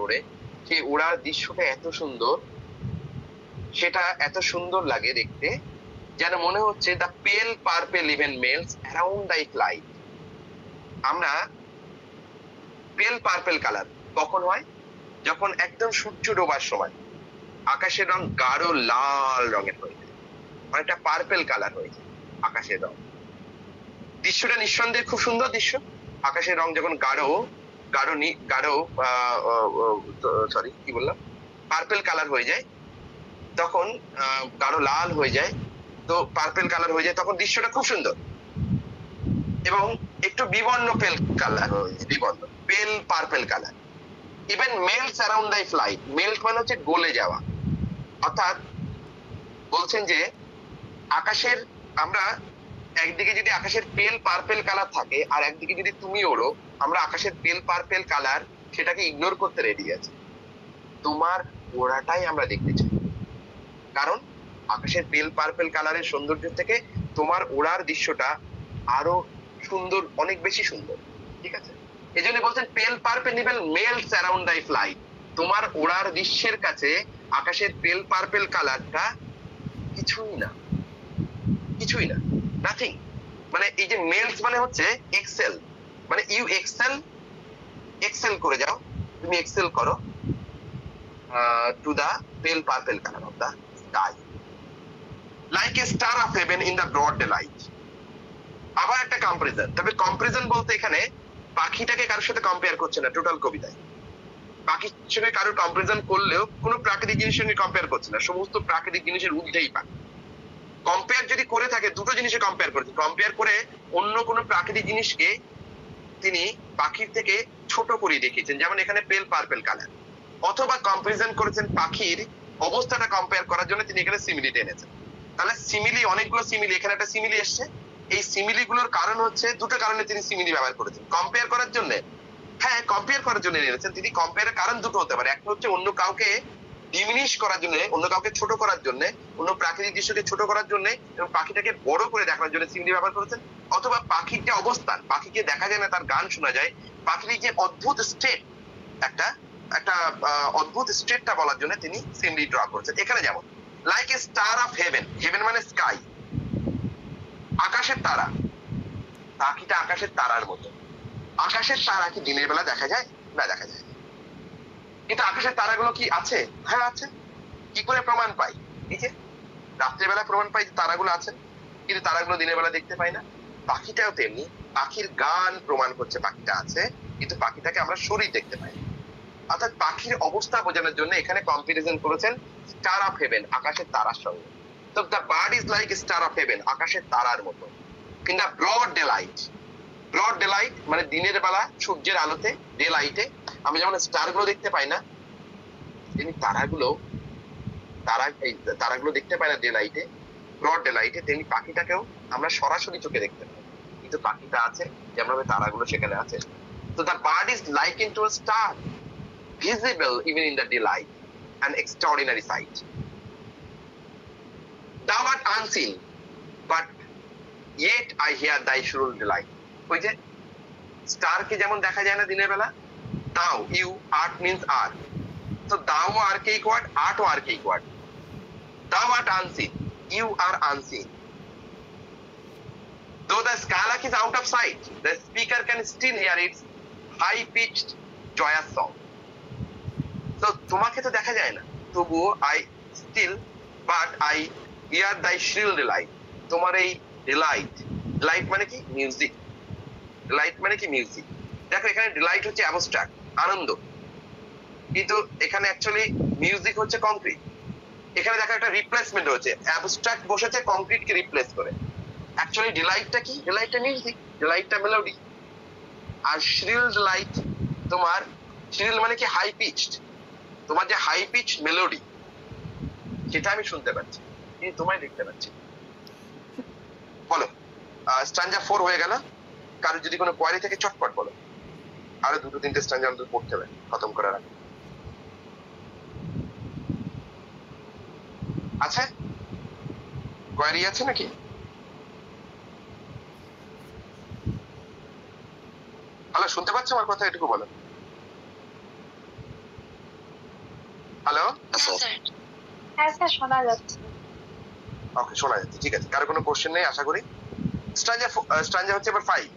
ওড়ে, সেই ওড়ার দৃশ্যটা এত সুন্দর, সেটা এত সুন্দর লাগে দেখতে, যেন মনে হচ্ছে দ্য পেল পার্পেল ইভেন মেলস অ্যারাউন্ড দাই ফ্লাইট। আমরা পেল পার্পেল কালার কখন হয়, যখন একদম সূর্য ডোবার সময় আকাশের রং গাঢ় লাল রঙের হয়ে যায়, অনেকটা পার্পেল কালার হয়ে যায় আকাশের রং। দৃশ্যটা নিঃসন্দেহে খুব সুন্দর দৃশ্য। আকাশের রং যখন পার্পেল কালার হয়ে যায়, তখন গাঢ় লাল হয়ে যায়, তো পার্পেল কালার হয়ে যায়, তখন দৃশ্যটা খুব সুন্দর। এবং একটু বিবর্ণ পেল কালার হয়ে যায়, বিবর্ণ পেল purple colour. Even melts around দাই ফ্লাইট, মেল্ট মানে হচ্ছে গলে যাওয়া। অর্থাৎ বলছেন যে আকাশের, আমরা একদিকে যদি আকাশের পেল পার্পেল কালার থাকে, আর একদিকে যদি তুমি ওড়ো, আমরা আকাশের পেল পার্পেল কালার সেটাকে ইগনোর করতে রেডি আছি। তোমার ওড়াটাই আমরা দেখতে চাই, কারণ আকাশের পেল পার্পল কালারের সৌন্দর্য থেকে তোমার ওড়ার দৃশ্যটা আরো সুন্দর, অনেক বেশি সুন্দর। ঠিক আছে, এই জন্য বলছেন পেল পার্পল নিবেল মেলস অ্যারাউন্ড দাই ফ্লাইট। তোমার ওড়ার দৃশ্যের কাছে আকাশের পেল পার্পল কালারটা কিছুই না, কিছুই না, নাথিং। মানে এই যে মেলস মানে হচ্ছে এক্সেল, মানে ইউ এক্সেল, এক্সেল করে যাও, তুমি এক্সেল করো to the pale purple colour of the sky, like a star of heaven in the broad daylight. আবার একটা কম্পারিজন, তবে কম্পারিজন বলতে এখানে পাখিটাকে কারোর সাথে কম্পেয়ার করছে না টোটাল কবিতায়। পাখির সঙ্গে কারোর কম্পারিজন করলেও কোনো প্রাকৃতিক জিনিসের সঙ্গে কম্পেয়ার করছে না, সমস্ত প্রাকৃতিক জিনিসের ঊর্ধ্বেই পাখি। কম্পেয়ার যদি করে থাকে দুটো জিনিসে কম্পেয়ার করেছে, কম্পেয়ার করে অন্য কোনো প্রাকৃতিক জিনিসকে তিনি পাখির থেকে ছোট করে দেখিয়েছেন, যেমন এখানে পেল পার্পল কালার। অথবা কম্পারিজন করেছেন পাখির অবস্থাটা কম্পেয়ার করার জন্য তিনি এখানে সিমিলি এনেছেন। তাহলে সিমিলি, অনেকগুলো সিমিলি, এখানে একটা সিমিলি এসছে। এই সিমিলি গুলোর কারণ হচ্ছে দুটো কারণে তিনি সিমিলি ব্যবহার করেছেন, কম্পেয়ার করার জন্য। হ্যাঁ, কম্পেয়ার করার জন্য এনেছেন তিনি। কম্পেয়ারের কারণ দুটো হতে পারে, একটা হচ্ছে অন্য কাউকে ডিমিনিশ করার জন্য, অন্য কাউকে ছোট করার জন্য, অন্য প্রাকৃতিক দৃশ্যকে ছোট করার জন্য এবং পাখিটাকে বড় করে দেখানোর জন্য সিমিলি ব্যবহার করেছেন। অথবা পাখির যে অবস্থান, পাখিকে দেখা যায় না, তার গান শোনা যায়, পাখির যে অদ্ভুত স্টেট, একটা একটা অদ্ভুত স্টেটটা বলার জন্য তিনি সিমিলি ড্র করেছেন। এখানে যেমন like a star of heaven, heaven মানে স্কাই, আকাশের তারা, পাখিটা আকাশের তারার মতো। আকাশের তারা কি দিনের বেলা দেখা যায়? না, দেখা যায় না। কিন্তু আকাশের তারাগুলো কি আছে? হ্যাঁ আছে। কি করে প্রমাণ পাই? এই যে রাত্রেবেলা প্রমাণ পাই যে তারাগুলো আছে, কিন্তু তারাগুলো দিনের বেলা দেখতে পাই না। পাখিটাও তেমনি, পাখির গান প্রমাণ করছে পাখিটা আছে, কিন্তু পাখিটাকে আমরা শরীর দেখতে পাই না। অর্থাৎ পাখির অবস্থা বোঝানোর জন্য এখানে কম্পারিজন করেছেন স্টার অফ হেভেন, আকাশের তারার সঙ্গে। তো the bird is like star of heaven, আকাশের তারার মতো। In the broad daylight, broad daylight মানে দিনের বেলা সূর্যের আলোতে, ডেলাইটে আমরা যেমন স্টার গুলো দেখতে পাই না, তেমনি তারাগুলো দেখতে পাই না ডেলাইটে, ব্রড ডেলাইটে, তেমনি পাখিটাকেও আমরা সরাসরি চোখে দেখতে পাই, কিন্তু পাখিটা আছে যেমন তারাগুলো সেখানে আছে। তো the bird is lichen to a star, visible even in the daylight, an extraordinary sight. Thou art unseen, but yet I hear thy shrill delight. ওই যে স্টারকে যেমন দেখা যায় না দিনের বেলা, thou, you, art means are. So thou archaic word, art O archaic word. Thou art unseen, you are unseen. Though the skylark is out of sight, the speaker can still hear its high-pitched, joyous song. তো তোমাকে তো দেখা যায় না, তবুও I still but I hear thy shrill delight. তোমার এই Deloitte, Deloitte মানে কি? মিউজিক। ডিলাইট মানে কি? মিউজিক। দেখো এখানে ডিলাইট হচ্ছে অ্যাবস্ট্রাক্ট, আনন্দ, কিন্তু এখানে অ্যাকচুয়ালি মিউজিক হচ্ছে কংক্রিট। এখানে দেখো একটা রিপ্লেসমেন্ট হচ্ছে, অ্যাবস্ট্রাক্ট বসেছে কংক্রিটকে রিপ্লেস করে। অ্যাকচুয়ালি ডিলাইটটা কি? ডিলাইটটা মিউজিক, ডিলাইটটা মেলোডি। আর শ্রিল ডিলাইট, তোমার শ্রিল মানে কি? High pitched. তোমার যে হাই পিচ মেলোডি, সেটা আমি শুনতে পাচ্ছি, কিন্তু তোমায় দেখতে পাচ্ছি। বলো, স্ট্যাঞ্জা 4 হয়ে গেল। কারো যদি কোনো কোয়ারি থেকে চটপট বলো, আরো দুটো তিনটে স্ট্যাঞ্জা আমাদের পড়তে হবে খতম করার আগে। আছে কোয়ারি আছে নাকি? হ্যালো, শুনতে পাচ্ছ আমার কথা? এটুকু বলো। হ্যালো, হ্যাঁ স্যার, শোনা যাচ্ছে। ওকে, শোনা যাচ্ছে, ঠিক আছে। কারো কোনো কোশ্চেন নেই আশা করি। স্ট্যাঞ্জা হচ্ছে এবার 5।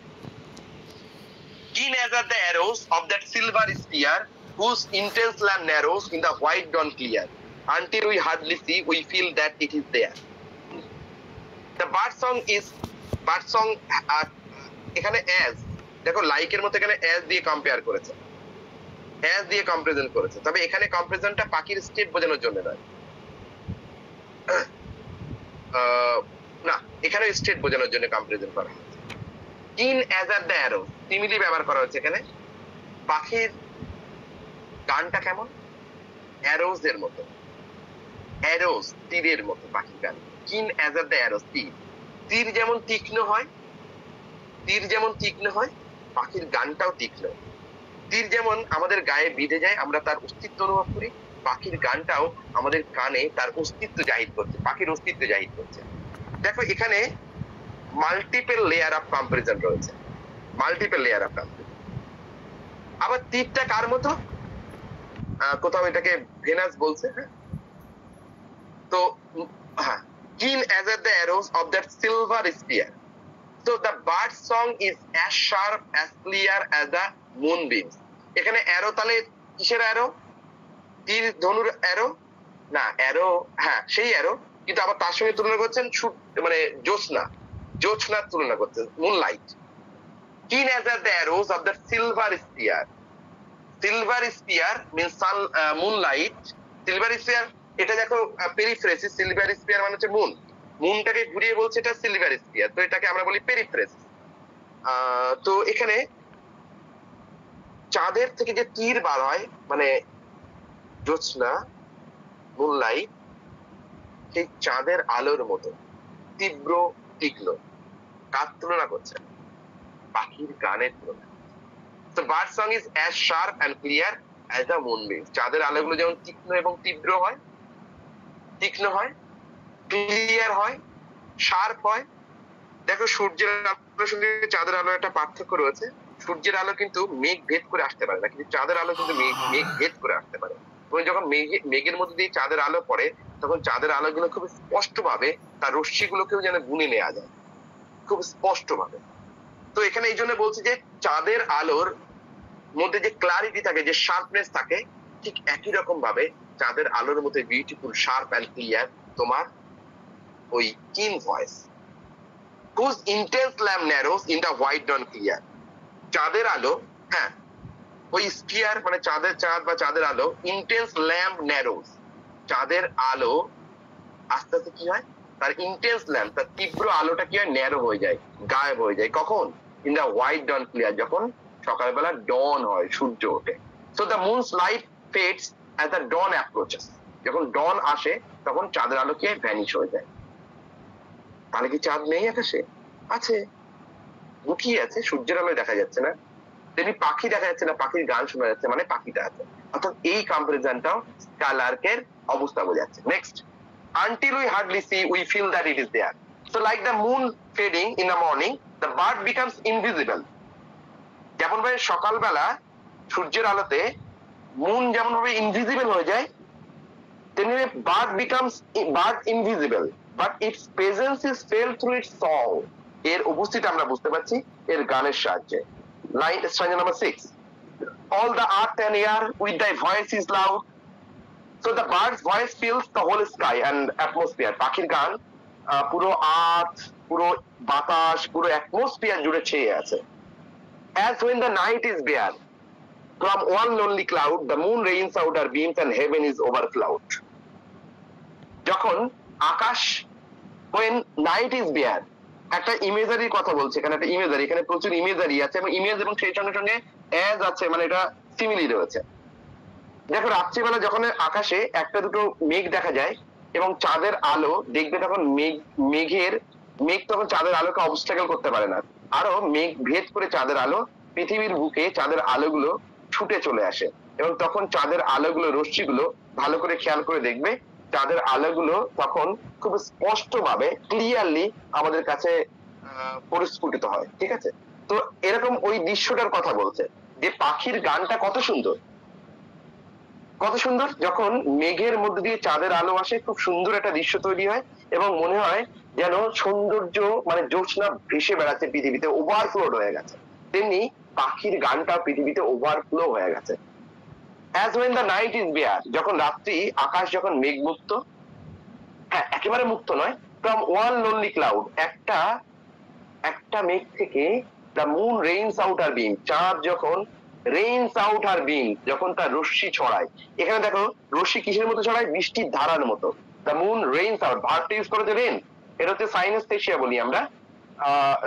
Keen as are the arrows of that silver spear, whose intense lamp narrows in the white dawn clear. Until we hardly see, we feel that it is there. The bird song এখানে as, দেখো লাইকের মতো এখানে as দিয়ে compare করেছে, as দিয়ে comparison করেছে। তবে এখানে কম্পারিজনটা পাখির স্টেট বোঝানোর জন্য নয়, না, এখানে স্টেট বোঝানোর জন্য কম্পারিজন করা হয়েছে। Keen as are the arrows, simile ব্যবহার করা হচ্ছে এখানে। পাখির গানটা কেমন? অ্যারোজ এর মতো, অ্যারোজ তীরের মতো পাখির গান। Keen as are the arrows, তীর যেমন তীক্ষ্ণ হয়, তীর যেমন তীক্ষ্ণ হয়, পাখির গানটাও তীক্ষ্ণ। তীর যেমন আমাদের গায়ে বিঁধে যায়, আমরা তার অস্তিত্ব অনুভব করি, পাখির গানটাও আমাদের কানে তার অস্তিত্ব জাহির করছে, পাখির অস্তিত্ব জাহির করছে। দেখো এখানে মাল্টিপল লেয়ার অফ কম্পারিজন রয়েছে, মাল্টিপল লেয়ার অফ কম্পারিজন। আবার তীরটা কার মতো? কোথাও এটাকে ভেনাস বলছে, হ্যাঁ। তো হ্যাঁ, keen as are the arrows of that silver spear. So the bird's song is as sharp as clear as the moonbeams. এখানে অ্যারো তাহলে কিসের অ্যারো? তীর ধনুর অ্যারো না, অ্যারো, হ্যাঁ সেই অ্যারো, কিন্তু আবার তার সঙ্গে তুলনা করছেন মানে জ্যোৎস্নার তুলনা করছেন, moonlight. keen as are the arrows of the silver spear. Silver spear means sun, moonlight. Silver spear এটা দেখো পেরিফ্রেসিস, সিলভার স্পিয়ার মানে হচ্ছে মুন, মুনটাকে ঘুরিয়ে বলছে এটা সিলভার স্পিয়ার, তো এটাকে আমরা বলি পেরিফ্রেসিস। তো এখানে চাঁদের থেকে যে তীর বার হয় মানে জ্যোৎস্না, মুনলাইট, সেই চাঁদের আলোর মতো তীব্র তীক্ষ্ণ। কার তুলনা করছে? পাখির গানের তুলনা। So bird song is as sharp and clear as the moonbeams. চাঁদের আলোগুলো যেমন তীক্ষ্ণ এবং তীব্র হয়, তীক্ষ্ণ হয়, ক্লিয়ার হয়, শার্প হয়। দেখো সূর্যের আলোর সঙ্গে চাঁদের আলোর একটা পার্থক্য রয়েছে। সূর্যের আলো কিন্তু মেঘ ভেদ করে আসতে পারে না, কিন্তু চাঁদের আলো কিন্তু মেঘ ভেদ করে আসতে পারে। এবং যখন মেঘের মধ্যে দিয়ে চাঁদের আলো পড়ে, তখন চাঁদের আলোগুলো খুব স্পষ্ট ভাবে তার রশ্মিগুলোকেও যেন গুনে নেওয়া যায়, খুব স্পষ্ট ভাবে। তো এখানে এই জন্য বলছি যে চাঁদের আলোর মধ্যে যে ক্লারিটি থাকে, যে শার্পনেস থাকে, ঠিক একই রকম ভাবে চাঁদের আলোর মধ্যে বিউটিফুল, শার্প এন্ড ক্লিয়ার তোমার ওই কিন voice. whose intense lamp narrows in the white dawn clear. চাঁদের আলো, হ্যাঁ ওই স্পিয়ার মানে চাঁদ বা চাঁদের আলো, ইন্টেন্স ল্যাম্প ন্যারোস, চাঁদের আলো আস্তে আস্তে কি হয়, তার ইন্টেন্স ল্যাম্প, তার তীব্র আলোটা কি হয়, ন্যারো হয়ে যায়, গায়েব হয়ে যায়। কখন? In the white dawn clear, যখন সকালবেলা ডন হয়, সূর্য ওঠে। So the moon's light fades as the dawn approaches, যখন ডন আসে তখন চাঁদের আলো কি ভ্যানিশ হয়ে যায়। তাহলে কি চাঁদ নেই আকাশে? আছে, লুকিয়ে আছে, সূর্যের আলোয় দেখা যাচ্ছে না। তেমনি পাখি দেখা যাচ্ছে না, পাখির গান শোনা যাচ্ছে, মানে পাখিটা আছে। অর্থাৎ এই কম্পারিজনটাও স্কালার্কের অবস্থা বোঝাচ্ছে। Next, until we hardly see we feel that it is there. So like the moon fading in the morning, the bird becomes invisible. যেমন ভাবে সকালবেলা সূর্যের আলোতে মুন যেমন ভাবে ইনভিজিবল হয়ে যায়, তেমনি bird invisible, but its presence is felt through its song. এর উপস্থিতি আমরা বুঝতে পারছি এর গানের সাহায্যে। Line stanza number 6, all the earth and air with thy voice is loud. So the bird's voice fills the whole sky and atmosphere. পাখির গান পুরো আর্থ, পুরো বাতাস, পুরো অ্যাটমসফিয়ার জুড়ে ছেয়ে আছে। As when the night is bare, from one lonely cloud the moon rains out her beams and heaven is overflowed. যখন আকাশ, when night is bare, একটা ইমেজারির কথা বলছে এখানে, একটা ইমেজারি, এখানে প্রচুর ইমেজারি আছে এবং ইমেজ এবং সেই সঙ্গে সঙ্গে অ্যাজ আছে, মানে এটা সিমিলি রয়েছে। দেখো রাত্রিবেলা যখন আকাশে একটা দুটো মেঘ দেখা যায় এবং চাঁদের আলো দেখবে, তখন মেঘ তখন চাঁদের আলোকে অবস্ট্রাগল করতে পারে না, আরো মেঘ ভেদ করে চাঁদের আলো পৃথিবীর বুকে চাঁদের আলোগুলো ছুটে চলে আসে। এবং তখন চাঁদের আলোগুলো, রশ্মিগুলো ভালো করে খেয়াল করে দেখবে, চাঁদের আলোগুলো তখন খুব স্পষ্ট ভাবে ক্লিয়ারলি আমাদের কাছে পরিস্ফুটিত হয়। ঠিক আছে, তো এরকম ওই দৃশ্যটার কথা বলছে যে পাখির গানটা কত সুন্দর, কত সুন্দর। যখন মেঘের মধ্যে দিয়ে চাঁদের আলো আসে, খুব সুন্দর একটা দৃশ্য তৈরি হয় এবং মনে হয় যেন সৌন্দর্য, মানে জ্যোৎস্না ভেসে বেড়াচ্ছে পৃথিবীতে, ওভারফ্লোড হয়ে গেছে। তেমনি পাখির গানটা পৃথিবীতে ওভারফ্লো হয়ে গেছে। As when the night is bare, যখন রাত্রি, আকাশ যখন মেঘমুক্ত, হ্যাঁ একেবারে মুক্ত নয়, from one lonely cloud, একটা মেঘ থেকে the moon rains out her beam, চাঁদ যখন rains out her beam, যখন তার রশ্মি ছড়ায়। এখানে দেখো রশ্মি কিসের মতো ছড়ায়, বৃষ্টির ধারার মতো। the moon rains out, ভার্বটা ইউজ করেছে রেন, এটা হচ্ছে সাইনেস্থেসিয়া বলি আমরা।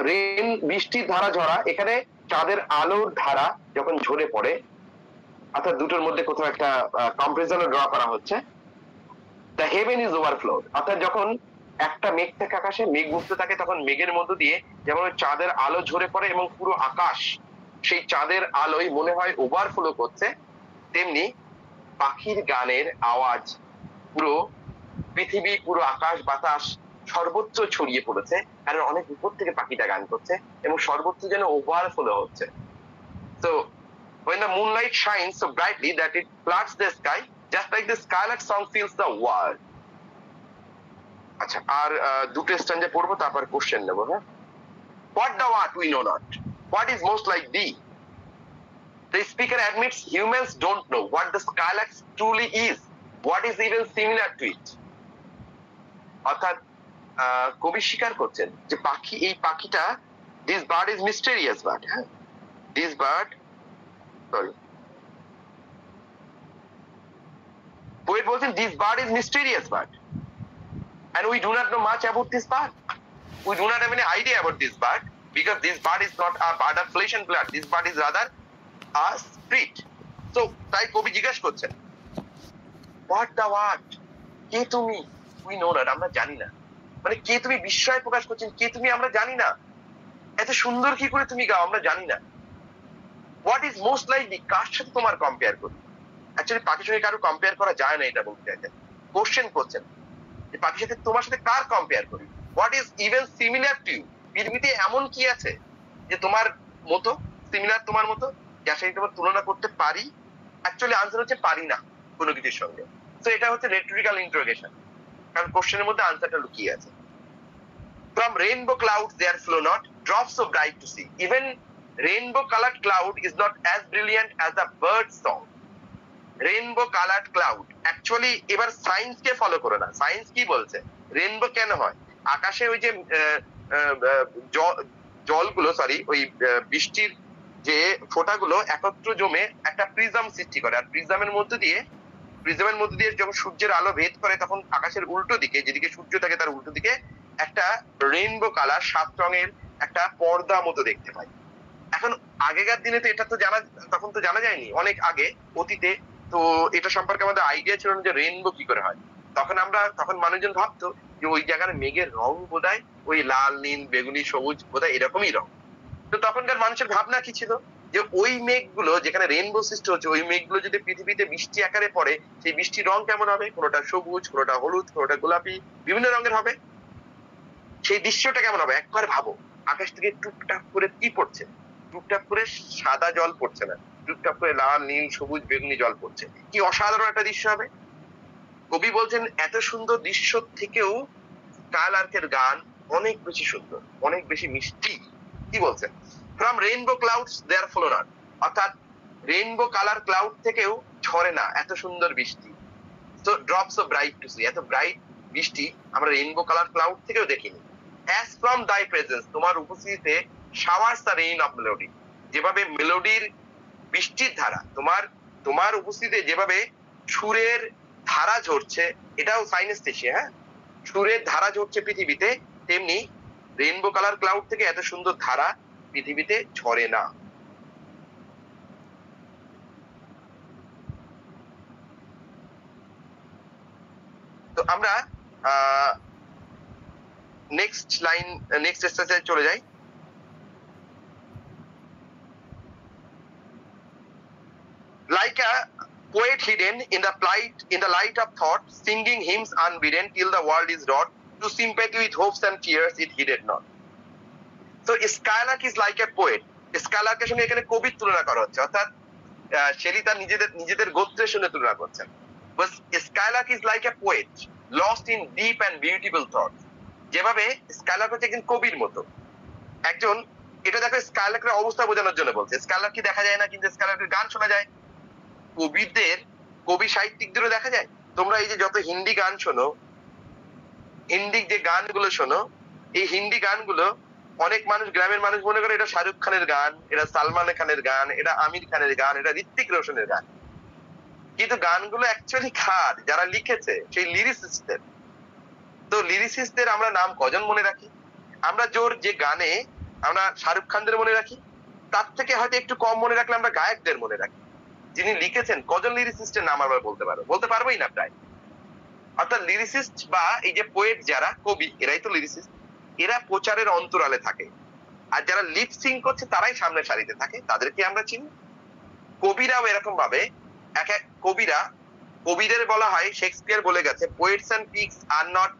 রেন বৃষ্টির ধারা ঝরা, এখানে চাঁদের আলোর ধারা যখন ঝরে পড়ে, অর্থাৎ দুটোর মধ্যে কোথাও একটা কম্পারিজন ড্র করা হচ্ছে। দ্য হেভেন ইজ ওভারফ্লোড, অর্থাৎ যখন একটা মেঘ থেকে আকাশে মেঘ মুক্ত থাকে, তখন মেঘের মধ্য দিয়ে যেমন চাঁদের আলো ঝরে পড়ে এবং পুরো আকাশ সেই চাঁদের আলোয় মনে হয় ওভারফ্লো করছে, তেমনি পাখির গানের আওয়াজ পুরো পৃথিবী, পুরো আকাশ বাতাস সর্বত্র ছড়িয়ে পড়েছে, কারণ অনেক উপর থেকে পাখিটা গান করছে এবং সর্বত্র যেন ওভারফ্লো হচ্ছে। তো when the moonlight shines so brightly that it floods the sky, just like the skylark song fills the world. আচ্ছা, আর দুটো স্ট্যান্ডে পড়বো, তারপর কোশ্চেন নেবো। হ্যাঁ, what thou art we know not, what is most like thee? The speaker admits humans don't know what the skylark truly is, what is even similar to it. অর্থাৎ কবি স্বীকার করছেন যে পাখি, এই পাখিটা, this bird is mysterious bird. হ্যাঁ, this bird, sorry, poet বলছেন this bird is mysterious bird and we do not know much about this bird. We do not have any idea about this bird because this bird is not a bird of flesh and blood. This bird is rather a spirit. So তাই কবি জিজ্ঞাসা করছেন what thou art, কে তুমি, we know not, আমরা জানি না। মানে কে তুমি বিস্ময় প্রকাশ করছেন, কে তুমি আমরা জানি না, এত সুন্দর কি করে তুমি গাও আমরা জানি না। হোয়াট ইজ মোস্ট লাইকলি, কার সাথে তোমার কম্পেয়ার করি। অ্যাকচুয়ালি পাখির সঙ্গে কারো কম্পেয়ার করা যায় না, এটা বলতে চাইছেন, কোশ্চেন করছেন যে পাখির সাথে, তোমার সাথে কার কম্পেয়ার করি। What is even similar to you, পৃথিবীতে এমন কি আছে যে তোমার মতো, সিমিলার তোমার মতো, যার সাথে তোমার তুলনা করতে পারি। অ্যাকচুয়ালি আনসার হচ্ছে পারি না কোনো কিছুর সঙ্গে। তো এটা হচ্ছে রেটরিক্যাল ইন্টারোগেশন, কারণ কোশ্চেনের মধ্যে আনসারটা লুকিয়ে আছে। From rainbow clouds there flow not drops so bright to see. Even rainbow colored cloud is not as brilliant as a bird song. Rainbow colored cloud, actually এবার সায়েন্স কে ফলো করে না। সায়েন্স কি বলছে, রেইনবো কেন হয়, আকাশে ওই যে জলগুলো, সরি, ওই বৃষ্টির যে ফোঁটাগুলো একত্র জমে একটা প্রিজম সৃষ্টি করে, আর প্রিজমের মধ্যে দিয়ে যখন সূর্যের আলো ভেদ করে, তখন আকাশের উল্টো দিকে, যেদিকে সূর্য থাকে তার উল্টো দিকে একটা রেইনবো কালার, 7 রঙের একটা পর্দা মতো দেখতে পাই। এখন আগেকার দিনে তো এটা তো তখন তো জানা যায়নি, অনেক আগে, অতীতে তো এটা সম্পর্কে আমাদের আইডিয়া ছিল না যে রেইনবো কি করে হয়। তখন মানুষজন ভাবতো যে ওই জায়গার মেঘের রং বোধহয় ওই লাল, নীল, বেগুনি, সবুজ বোধহয় এরকমই রং। তো তখনকার মানুষের ভাবনা কি ছিল যে ওই মেঘগুলো যেখানে রেইনবো সৃষ্টি হচ্ছে, ওই মেঘগুলো যদি পৃথিবীতে বৃষ্টি আকারে পড়ে, সেই বৃষ্টির রং কেমন হবে, কোনোটা সবুজ, কোনোটা হলুদ, কোনোটা গোলাপি, বিভিন্ন রঙের হবে। সেই দৃশ্যটা কেমন হবে একবার ভাবো, আকাশ থেকে টুপটাপ করে কি পড়ছে, টুপটাপ করে সাদা জল পড়ছে না, টুপটাপ করে লাল, নীল, সবুজ, বেগুনি জল পড়ছে, কি অসাধারণ একটা দৃশ্য হবে। কবি বলছেন এত সুন্দর দৃশ্য থেকেও স্কাইলার্কের গান অনেক বেশি সুন্দর, অনেক বেশি মিষ্টি। কি বলছেন, from rainbow clouds there flow not, অর্থাৎ রেইনবো কালার ক্লাউড থেকেও ঝরে না এত সুন্দর বৃষ্টি। তো drops of bright to see, এত ব্রাইট বৃষ্টি আমরা রেইনবো কালার ক্লাউড থেকেও দেখিনি। অ্যাজ ফ্রম দাই প্রেজেন্স, তোমার উপস্থিতিতে showers the rain of melody, যেভাবে মেলোডির বৃষ্টির ধারা, তোমার উপস্থিতিতে যেভাবে সুরের ধারা ঝরছে, এটাও সাইনেস্থেসিয়া, হ্যাঁ, সুরের ধারা ঝরছে পৃথিবীতে, তেমনি রেইনবো কালার ক্লাউড থেকে এত সুন্দর ধারা পৃথিবীতে ঝরে না। তো আমরা নেক্সট স্টেজে চলে যাই। Like a poet hidden in the light of thought, singing hymns unbidden till the world is wrought, to sympathy with hopes and fears it heeded not. So Skylark is like a poet. স্কাইলার্কের সঙ্গে এখানে কবির তুলনা করা হচ্ছে, অর্থাৎ Shelley তার নিজেদের গোত্রের সঙ্গে তুলনা করছেন। But Skylark is like a poet lost in deep and beautiful thoughts. যেভাবে স্কাইলার্ক হচ্ছে একজন কবির মতো, একজন, এটা দেখো স্কাইলার্কের অবস্থা বোঝানোর জন্য বলছে। স্কাইলার্ক কি দেখা যায় না, কিন্তু স্কাইলার্কের গান শোনা যায়, কবি সাহিত্যিকদেরও দেখা যায়। তোমরা এই যে যত হিন্দি গান শোনো, হিন্দি যে গানগুলো শোনো, এই হিন্দি গানগুলো অনেক মানুষ, গ্রামের মানুষ মনে করে এটা শাহরুখ খানের গান, এটা সালমান খানের গান, এটা আমির খানের গান, এটা ঋত্বিক রোশনের গান, কিন্তু গানগুলো অ্যাকচুয়ালি কার, যারা লিখেছে, সেই লিরিসিস্টদের। তো লিরিসিস্টদের আমরা নাম কজন মনে রাখি? আমরা যে গানে আমরা শাহরুখ খানদের মনে রাখি, তার থেকে হয়তো একটু কম মনে রাখলে আমরা গায়কদের মনে রাখি। যিনি লিখেছেন কজন লিরিসিস্টের নাম আমরা বলতে পারবোই না প্রায়। অর্থাৎ লিরিসিস্ট বা এই যে পোয়েট, যারা কবি, এরাই তো লিরিসিস্ট। এরা প্রচারের অন্তরালে থাকে, আর যারা লিপ সিং করছে তারাই সামনের সারিতে থাকে, তাদেরকে আমরা চিনি। কবিরাও এরকম ভাবে, কবিরা কবিদের বলা হয়, শেক্সপিয়ার বলে গেছে, poets and pigs are not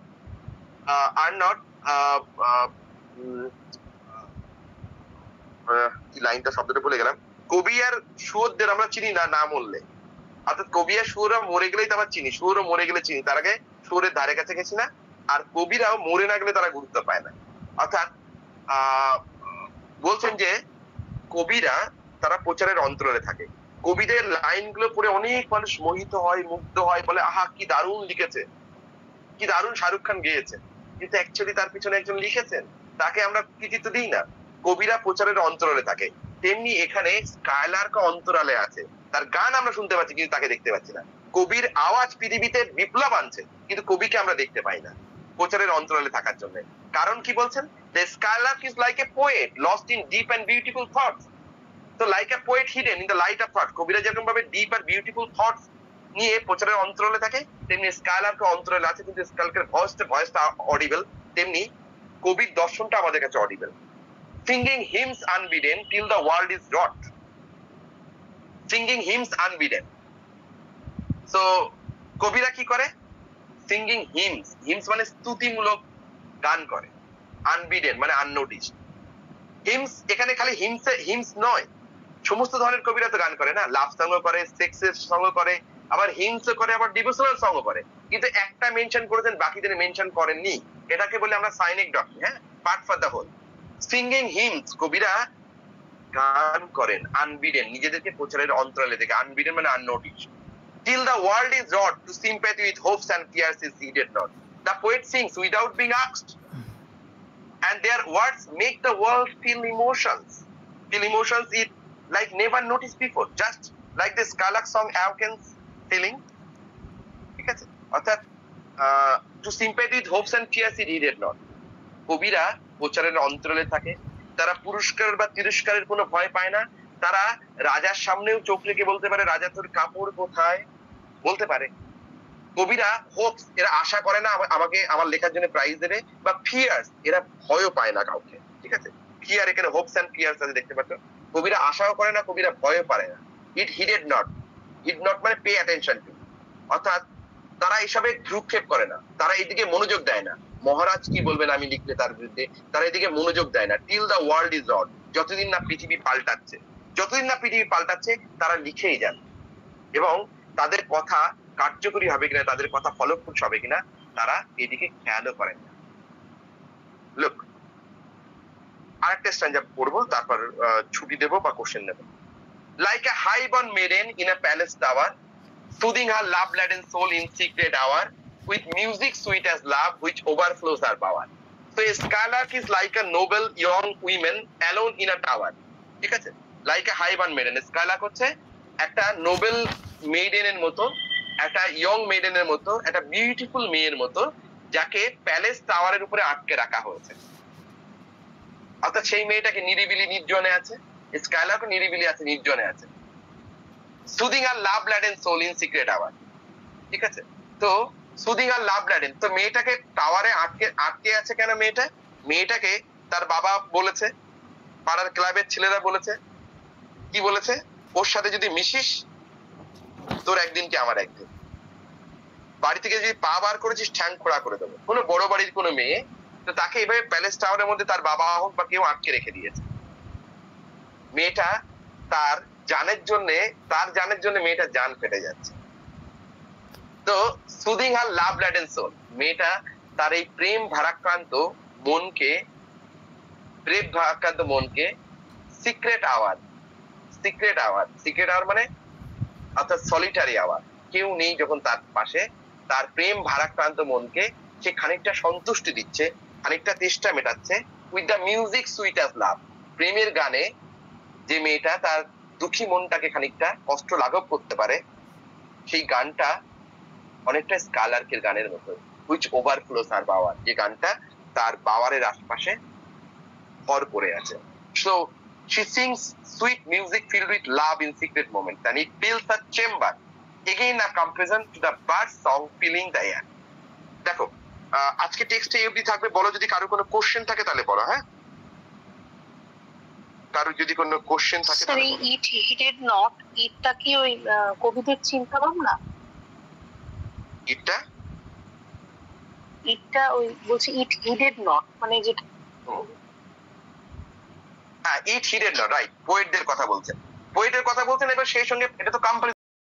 কি লাইনটা, শব্দটা ভুলে গেলাম। কবি আর শুয়োরদের আমরা চিনি না না মরলে, অর্থাৎ কবি আর শুয়োররা মরে গেলেই তো আবার চিনি, শুয়োরও মরে গেলে চিনি, তার আগে শুয়োরের ধারে কাছে গেছি না। আর কবিরাও মরে না গেলে তারা গুরুত্ব পায় না। অর্থাৎ আহ বলছেন যে কবিরা তারা প্রচারের অন্তরালে থাকে। কবিদের লাইনগুলো পড়ে অনেক মানুষ মোহিত হয়, মুগ্ধ হয়, বলে আহা কি দারুণ লিখেছে, কি দারুণ শাহরুখ খান গেয়েছে। কিন্তু অ্যাকচুয়ালি তার পিছনে একজন লিখেছেন, তাকে আমরা কৃতিত্ব দিই না। কবিরা প্রচারের অন্তরালে থাকে, তেমনি এখানে স্কাইলার্ক অন্তরালে আছে। তার গান আমরা শুনতে পাচ্ছি কিন্তু তাকে দেখতে পাচ্ছি না। কবির আওয়াজ পৃথিবীতে বিপ্লব আনছে, কিন্তু কবিকে আমরা দেখতে পাই না প্রচারের অন্তরালে থাকার জন্য। কারণ কি বলছেন? The skylark is like a poet lost in deep and beautiful thoughts. তো like a poet hidden in the light of thought, কবিরা যেরকম ভাবে ডিপ আর বিউটিফুল থটস নিয়ে প্রচারের অন্তরালে থাকে, তেমনি স্কাইলার্ক অন্তরালে আছে, কিন্তু স্কাইলার্কের ভয়েসটা অডিবল, তেমনি কবির দর্শনটা আমাদের কাছে audible. Singing hymns unbidden till the world is wrought. Singing hymns unbidden. So কবিরা কি করে? সিঙ্গিং হিমস, হিমস মানে স্তুতিমূলক গান করে, আনবিডেন মানে আননোটিসড। হিমস এখানে খালি হিমস নয়, সমস্ত ধরনের কবিরা তো গান করে না, লাভ সঙ্গ করে, সেক্সের সঙ্গ করে, আবার হিমস করে, আবার ডিভোশনাল সঙ্গ করে, কিন্তু একটা মেনশন করেছেন, বাকিদের মেনশন করেননি। এটাকে বলে আমরা সাইনিক ডক্ট্রিন, হ্যাঁ, part for the whole. Singing hymns, কবিরা গান করেন আনবিডেন, নিজেদেরকে প্রচারের অন্তরালে থেকে, আনবিডেন মানে আননোটিসড। Till the world is wrought to sympathy with hopes and fears is heeded not. The poet sings without being asked, and their words make the world feel emotions. Feel emotions it like never noticed before, just like the Skylark song awakens feeling. ঠিক আছে? অর্থাৎ to sympathy with hopes and fears is heeded not. কবিরা প্রচারের অন্তরালে থাকে, তারা পুরস্কার বা তিরস্কারের কোনো ভয় পায় না। তারা রাজার সামনেও চোখ রেখে বলতে পারে, রাজা তোর কাপড় কোথায়, বলতে পারে। কবিরা হোপস, এরা আশা করে না আমাকে আমার লেখার জন্য প্রাইজ দেবে, বা ফিয়ার্স, এরা ভয়ও পায় না কাউকে। ঠিক আছে? ফিয়ার, এখানে হোপস এন্ড ফিয়ার্স আছে, দেখতে পাচ্ছ। কবিরা আশাও করে না, কবিরা ভয়ও পারে না। ইট হিডেড নট, হিড নট মানে পে অ্যাটেনশন টু, অর্থাৎ তারা এসবে ভ্রুক্ষেপ করে না, তারা এদিকে মনোযোগ দেয় না। মহারাজ কি বলবেন আমি লিখলে তার বিরুদ্ধে, তারা এদিকে মনোযোগ দেয় না। টিল দ্য ওয়ার্ল্ড ইজ রট, যতদিন না পৃথিবী পাল্টাচ্ছে, যতদিন না পৃথিবী পাল্টাচ্ছে তারা লিখেই যান। এবং তাদের কথা কার্যকরী হবে কিনা, তাদের কথা ফলপ্রসূ হবে কিনা, তারা এদিকে খেয়ালও করেন না। লুক, আরেকটা স্ট্যান্জা পড়বো, তারপর ছুটি দেবো বা কোশ্চেন নেবো। Like a high born maiden in a palace tower, soothing her love-laden soul in secret hour, with music sweet as love which overflows her power. So a skylark is like a noble young woman alone in a tower. ঠিক আছে? Like a high-born maiden, skylark হচ্ছে একটা Nobel মেইডেনের মতো, একটা young মেইডেনের মতো, একটা beautiful মেয়ের মতো, যাকে প্যালেস টাওয়ারের উপরে আটকে রাখা হয়েছে। অর্থাৎ সেই মেয়েটাকে নিরিবিলি নির্জনে আছে, স্কাইলার্কও নিরিবিলি আছে, নির্জনে আছে। Soothing her love laden soul in secret hour. ঠিক আছে? তো সুদিং আর লাভ ল্যাডেন, তো মেয়েটাকে টাওয়ারে আটকে আছে কেন? মেয়েটাকে তার বাবা বলেছে, পাড়ার ক্লাবের ছেলেরা বলেছে, কি বলেছে? ওর সাথে যদি মিশিস তোর একদিন কি আমার একদিন, বাড়ি থেকে যদি পা বার করেছিস ঠ্যাং খোড়া করে দেবো। কোনো বড় বাড়ির কোনো মেয়ে, তো তাকে এভাবে প্যালেস টাওয়ারের মধ্যে তার বাবা হোক বা কেউ আটকে রেখে দিয়েছে। মেয়েটা তার জানের জন্য মেয়েটা জান ফেটে যাচ্ছে। তো সুদিং হার লাভ ল্যাডেন সোল, মেয়েটা তার এই প্রেম ভারাক্রান্ত মনকে সিক্রেট আওয়ার মানে অর্থাৎ সলিটারি আওয়ার, কেউ নেই যখন তার পাশে, তার প্রেম ভারাক্রান্ত মনকে সে খানিকটা সন্তুষ্টি দিচ্ছে, খানিকটা তেষ্টা মেটাচ্ছে। With the music sweet as love, প্রেমের গানে যে মেয়েটা তার দুঃখী মনটাকে খানিকটা কষ্ট লাঘব করতে পারে, সেই গানটা অনেকটা স্কাইলার্কের গানের মতো, হুইচ ওভারফ্লোস হার পাওয়ার, যে গানটা তার পাওয়ারের আশপাশে ভর করে আছে। So she sings sweet music filled with love in secret moments, and it fills her chamber, again a comparison to the bird song filling the air. দেখো, আজকে টেক্সটে এই অবধি থাকবে। বলো যদি কারো কোনো কোশ্চেন থাকে তাহলে বলো। হ্যাঁ, কারো যদি কোনো কোশ্চেন থাকে স্যার, এই ইট হিডেড নট, ইটটা কি ওই কবিদের চিন্তা ভাবনা? ইটটা ইটটা ওই বলছি ইট হিডেড নট মানে যেটা হ্যাঁ ইট হিডেড নট রাইট পোয়েটদের কথা বলছেন এবার সেই সঙ্গে এটা তো